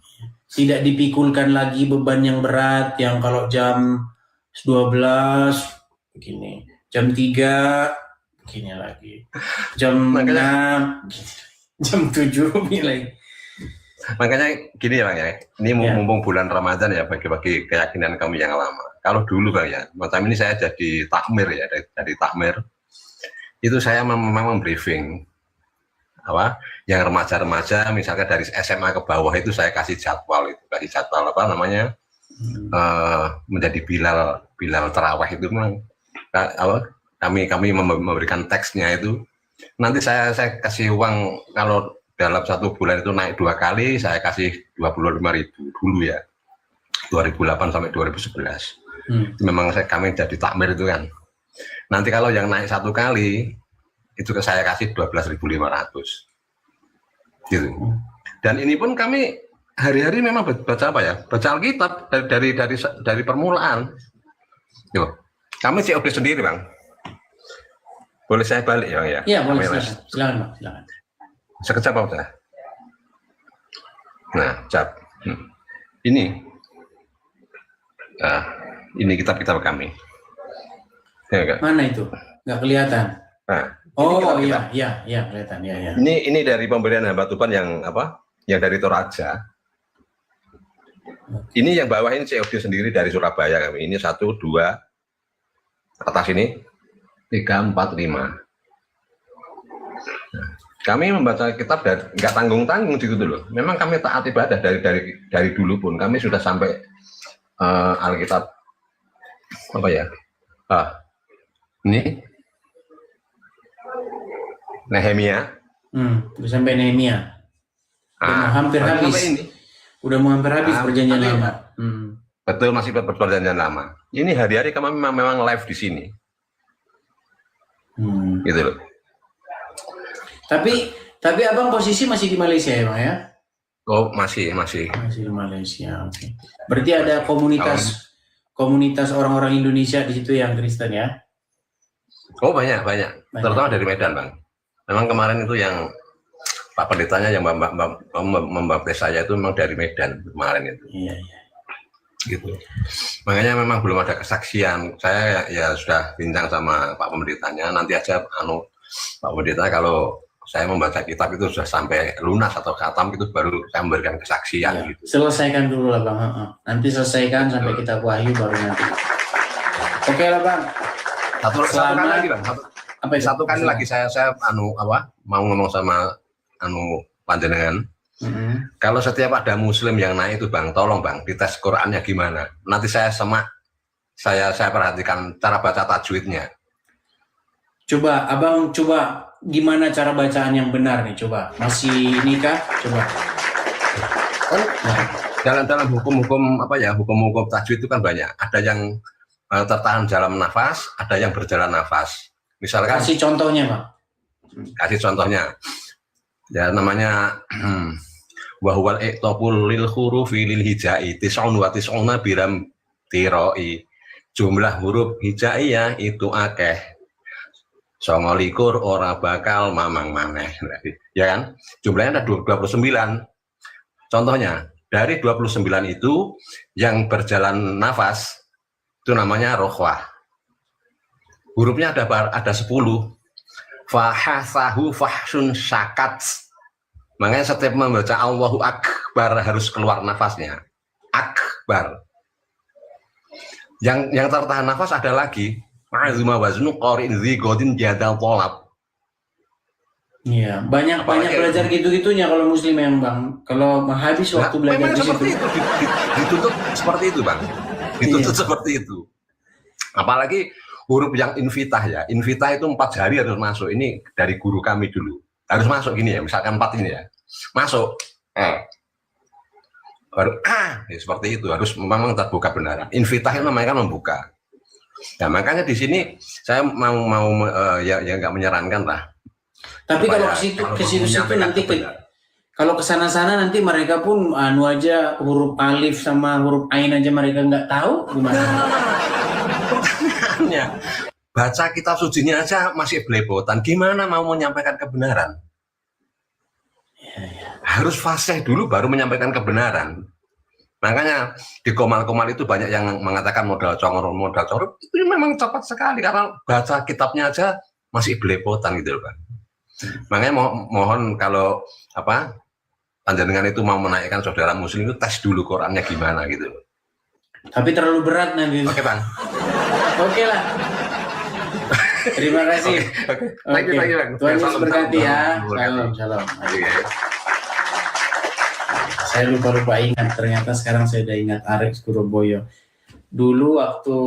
tidak dipikulkan lagi beban yang berat yang kalau jam 12 begini, jam 3 begini lagi, jam 6 jam 7 begini lagi. Makanya gini ya Bang ya, ini Ya. mumpung bulan Ramadan ya, bagi keyakinan kami yang lama. Kalau dulu Bang ya, macam ini saya jadi takmir ya, dari takmir, itu saya memang briefing yang remaja-remaja, misalnya dari SMA ke bawah itu saya kasih jadwal menjadi bilal terawih itu memang kami memberikan teksnya itu. Nanti saya kasih uang kalau dalam 1 bulan itu naik 2 kali, saya kasih 25.000 dulu ya, 2008 sampai 2011. Itu memang kami jadi takmir itu kan. Nanti kalau yang naik 1 kali itu saya kasih 12.500 gitu. Dan ini pun kami hari-hari memang baca baca Alkitab dari permulaan. Yo, kami COD sendiri Bang. Boleh saya balik ya Bang ya? Iya boleh, silakan Bang, silakan. Sekejap Pak Udah. Nah, cap. Ini kitab-kitab kami. Ya, Mana itu? Nggak kelihatan. Nah, Oh kita- iya kelihatan ya. ini dari pemberian hamba Tuhan yang apa? Yang dari Toraja. Ini yang bawah ini COD sendiri dari Surabaya kami. Ini 1, 2, atas ini 3, 4, 5. Nah, kami membaca kitab dari nggak tanggung-tanggung gitu loh. Memang kami taat ibadah dari dulu pun. Kami sudah sampai Alkitab apa ya? Ini Nehemia. Udah sampai Nehemia. Udah hampir sampai habis. ini. Udah mau hampir habis perjanjian tapi- lama. Betul, masih perjanjian lama. Ini hari-hari kami memang live di sini, gitu loh. Tapi abang posisi masih di Malaysia ya bang ya? Oh masih. Masih di Malaysia. Oke. Berarti ada komunitas orang-orang Indonesia di situ yang Kristen ya? Oh banyak. Terutama dari Medan bang. Memang kemarin itu yang Pak Pendetanya yang membaptis saya itu memang dari Medan kemarin itu. Iya. Gitu. Makanya memang belum ada kesaksian. Saya ya sudah bincang sama Pak Pendetanya. Nanti aja Pak Pendeta kalau saya membaca kitab itu sudah sampai lunas atau khatam itu baru saya memberikan kesaksian gitu. Selesaikan dulu lah bang. Nanti selesaikan sampai kita Wahyu baru nanti. Oke lah bang. Satu kali lagi bang. Satu kali lagi saya mau ngomong sama panjenengan. Kalau setiap ada Muslim yang naik itu bang, tolong bang dites Qurannya gimana. Nanti saya semak, saya perhatikan cara baca tajwidnya. Coba abang gimana cara bacaan yang benar nih, coba. Masih ini kah? Coba. Dalam hukum-hukum hukum tajwid itu kan banyak. Ada yang tertahan dalam nafas, ada yang berjalan nafas. Misalkan Kasih contohnya bang. Kasih contohnya. Ya namanya wa huwal iqtabul lil hurufi lil hijai tis'un wa tis'una biram tiroi. Jumlah huruf hijaiyah itu akeh. 29 ora bakal mamang maneh. Ya kan? Jumlahnya ada 29. Contohnya, dari 29 itu yang berjalan nafas itu namanya rokhwah. Hurufnya ada 10. Fahasahu fahsun syakat. Makanya setiap membaca Allahu Akbar harus keluar nafasnya. Akbar. Yang tertahan nafas ada lagi. Ma'azuma waznu qari'in zigodin jadal tolab. Iya, banyak belajar gitu-gitunya kalau Muslim yang bang. Kalau habis waktu belajar memang di seperti situ. itu, ditutup seperti itu bang. Ditutup seperti itu. Apalagi huruf yang invitah ya. Invitah itu 4 jari harus masuk. Ini dari guru kami dulu. Harus masuk gini ya. Misalkan 4 ini ya. Masuk. Baru ya seperti itu. Harus memang terbuka benaran. Invitah itu namanya kan membuka. Nah makanya di sini saya mau nggak menyarankan lah. Tapi kalau ke situ nanti kalau ke sana-sana nanti mereka pun aja huruf alif sama huruf ain aja mereka nggak tahu gimana. Pertanyaannya, baca kitab sucinya aja masih belepotan. Gimana mau menyampaikan kebenaran? Harus fasih dulu baru menyampaikan kebenaran. Makanya di komal-komal itu banyak yang mengatakan modal congor itu memang cepat sekali karena baca kitabnya aja masih belepotan gitu loh Pak. Makanya mohon kalau panjenengan itu mau menaikkan saudara Muslim itu tes dulu Qurannya gimana gitu. Tapi terlalu berat nanti. Oke bang. Oke lah. Terima kasih. Thank you, bang. Tuhan Yesus berkati ya. Salam. Shalom. Saya lupa ingat, ternyata sekarang saya udah ingat Arex Kuroboyo. Dulu waktu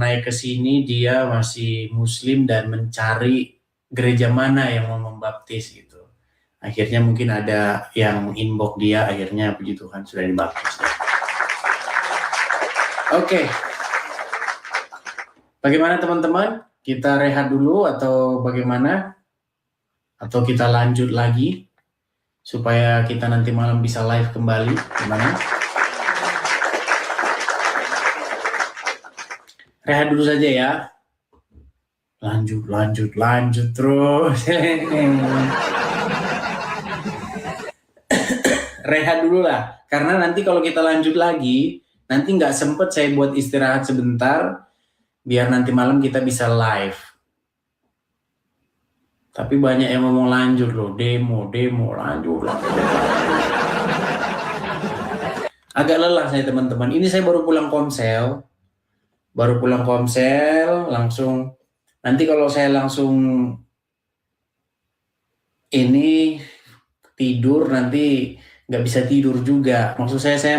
naik ke sini dia masih Muslim dan mencari gereja mana yang mau membaptis gitu. Akhirnya mungkin ada yang inbox dia, akhirnya puji Tuhan sudah dibaptis. Oke. Bagaimana teman-teman? Kita rehat dulu atau bagaimana? Atau kita lanjut lagi? Supaya kita nanti malam bisa live kembali, gimana? Rehat dulu saja ya. Lanjut terus. Rehat dulu lah, karena nanti kalau kita lanjut lagi, nanti nggak sempet saya buat istirahat sebentar, biar nanti malam kita bisa live. Tapi banyak yang ngomong lanjut loh, demo, lanjut lah. Agak lelah saya teman-teman. Ini saya baru pulang Komsel. Langsung. Nanti kalau saya langsung ini tidur, nanti nggak bisa tidur juga. Maksud saya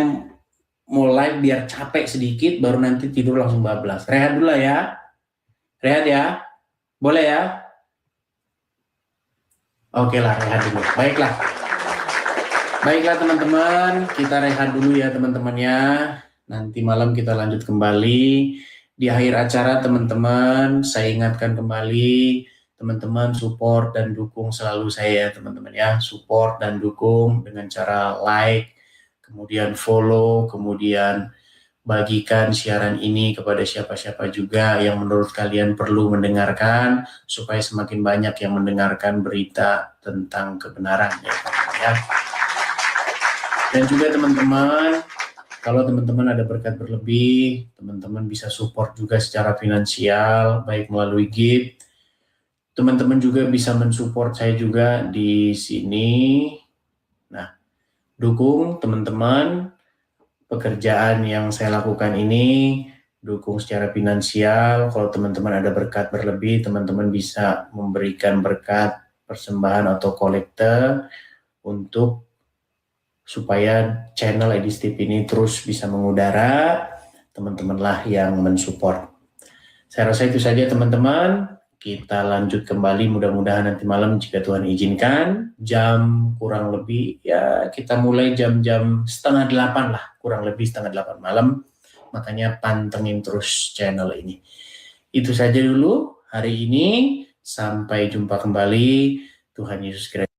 mau live biar capek sedikit, baru nanti tidur langsung bablas. Rehat dulu ya. Rehat ya. Boleh ya? Oke lah, rehat dulu. Baiklah teman-teman, kita rehat dulu ya teman-teman ya. Nanti malam kita lanjut kembali. Di akhir acara teman-teman, saya ingatkan kembali, teman-teman support dan dukung selalu saya teman-teman ya. Support dan dukung dengan cara like, kemudian follow, kemudian bagikan siaran ini kepada siapa-siapa juga yang menurut kalian perlu mendengarkan, supaya semakin banyak yang mendengarkan berita tentang kebenaran ya. Dan juga teman-teman, kalau teman-teman ada berkat berlebih, teman-teman bisa support juga secara finansial, baik melalui Gift. Teman-teman juga bisa mensupport saya juga di sini. Nah, dukung teman-teman pekerjaan yang saya lakukan ini, dukung secara finansial. Kalau teman-teman ada berkat berlebih, teman-teman bisa memberikan berkat persembahan atau kolekte untuk supaya channel Edis TV ini terus bisa mengudara. Teman-temanlah yang mensupport. Saya rasa itu saja teman-teman. Kita lanjut kembali, mudah-mudahan nanti malam jika Tuhan izinkan, jam kurang lebih, ya kita mulai jam-jam 7:30 lah, kurang lebih 7:30 malam, makanya pantengin terus channel ini. Itu saja dulu hari ini, sampai jumpa kembali, Tuhan Yesus Kristus.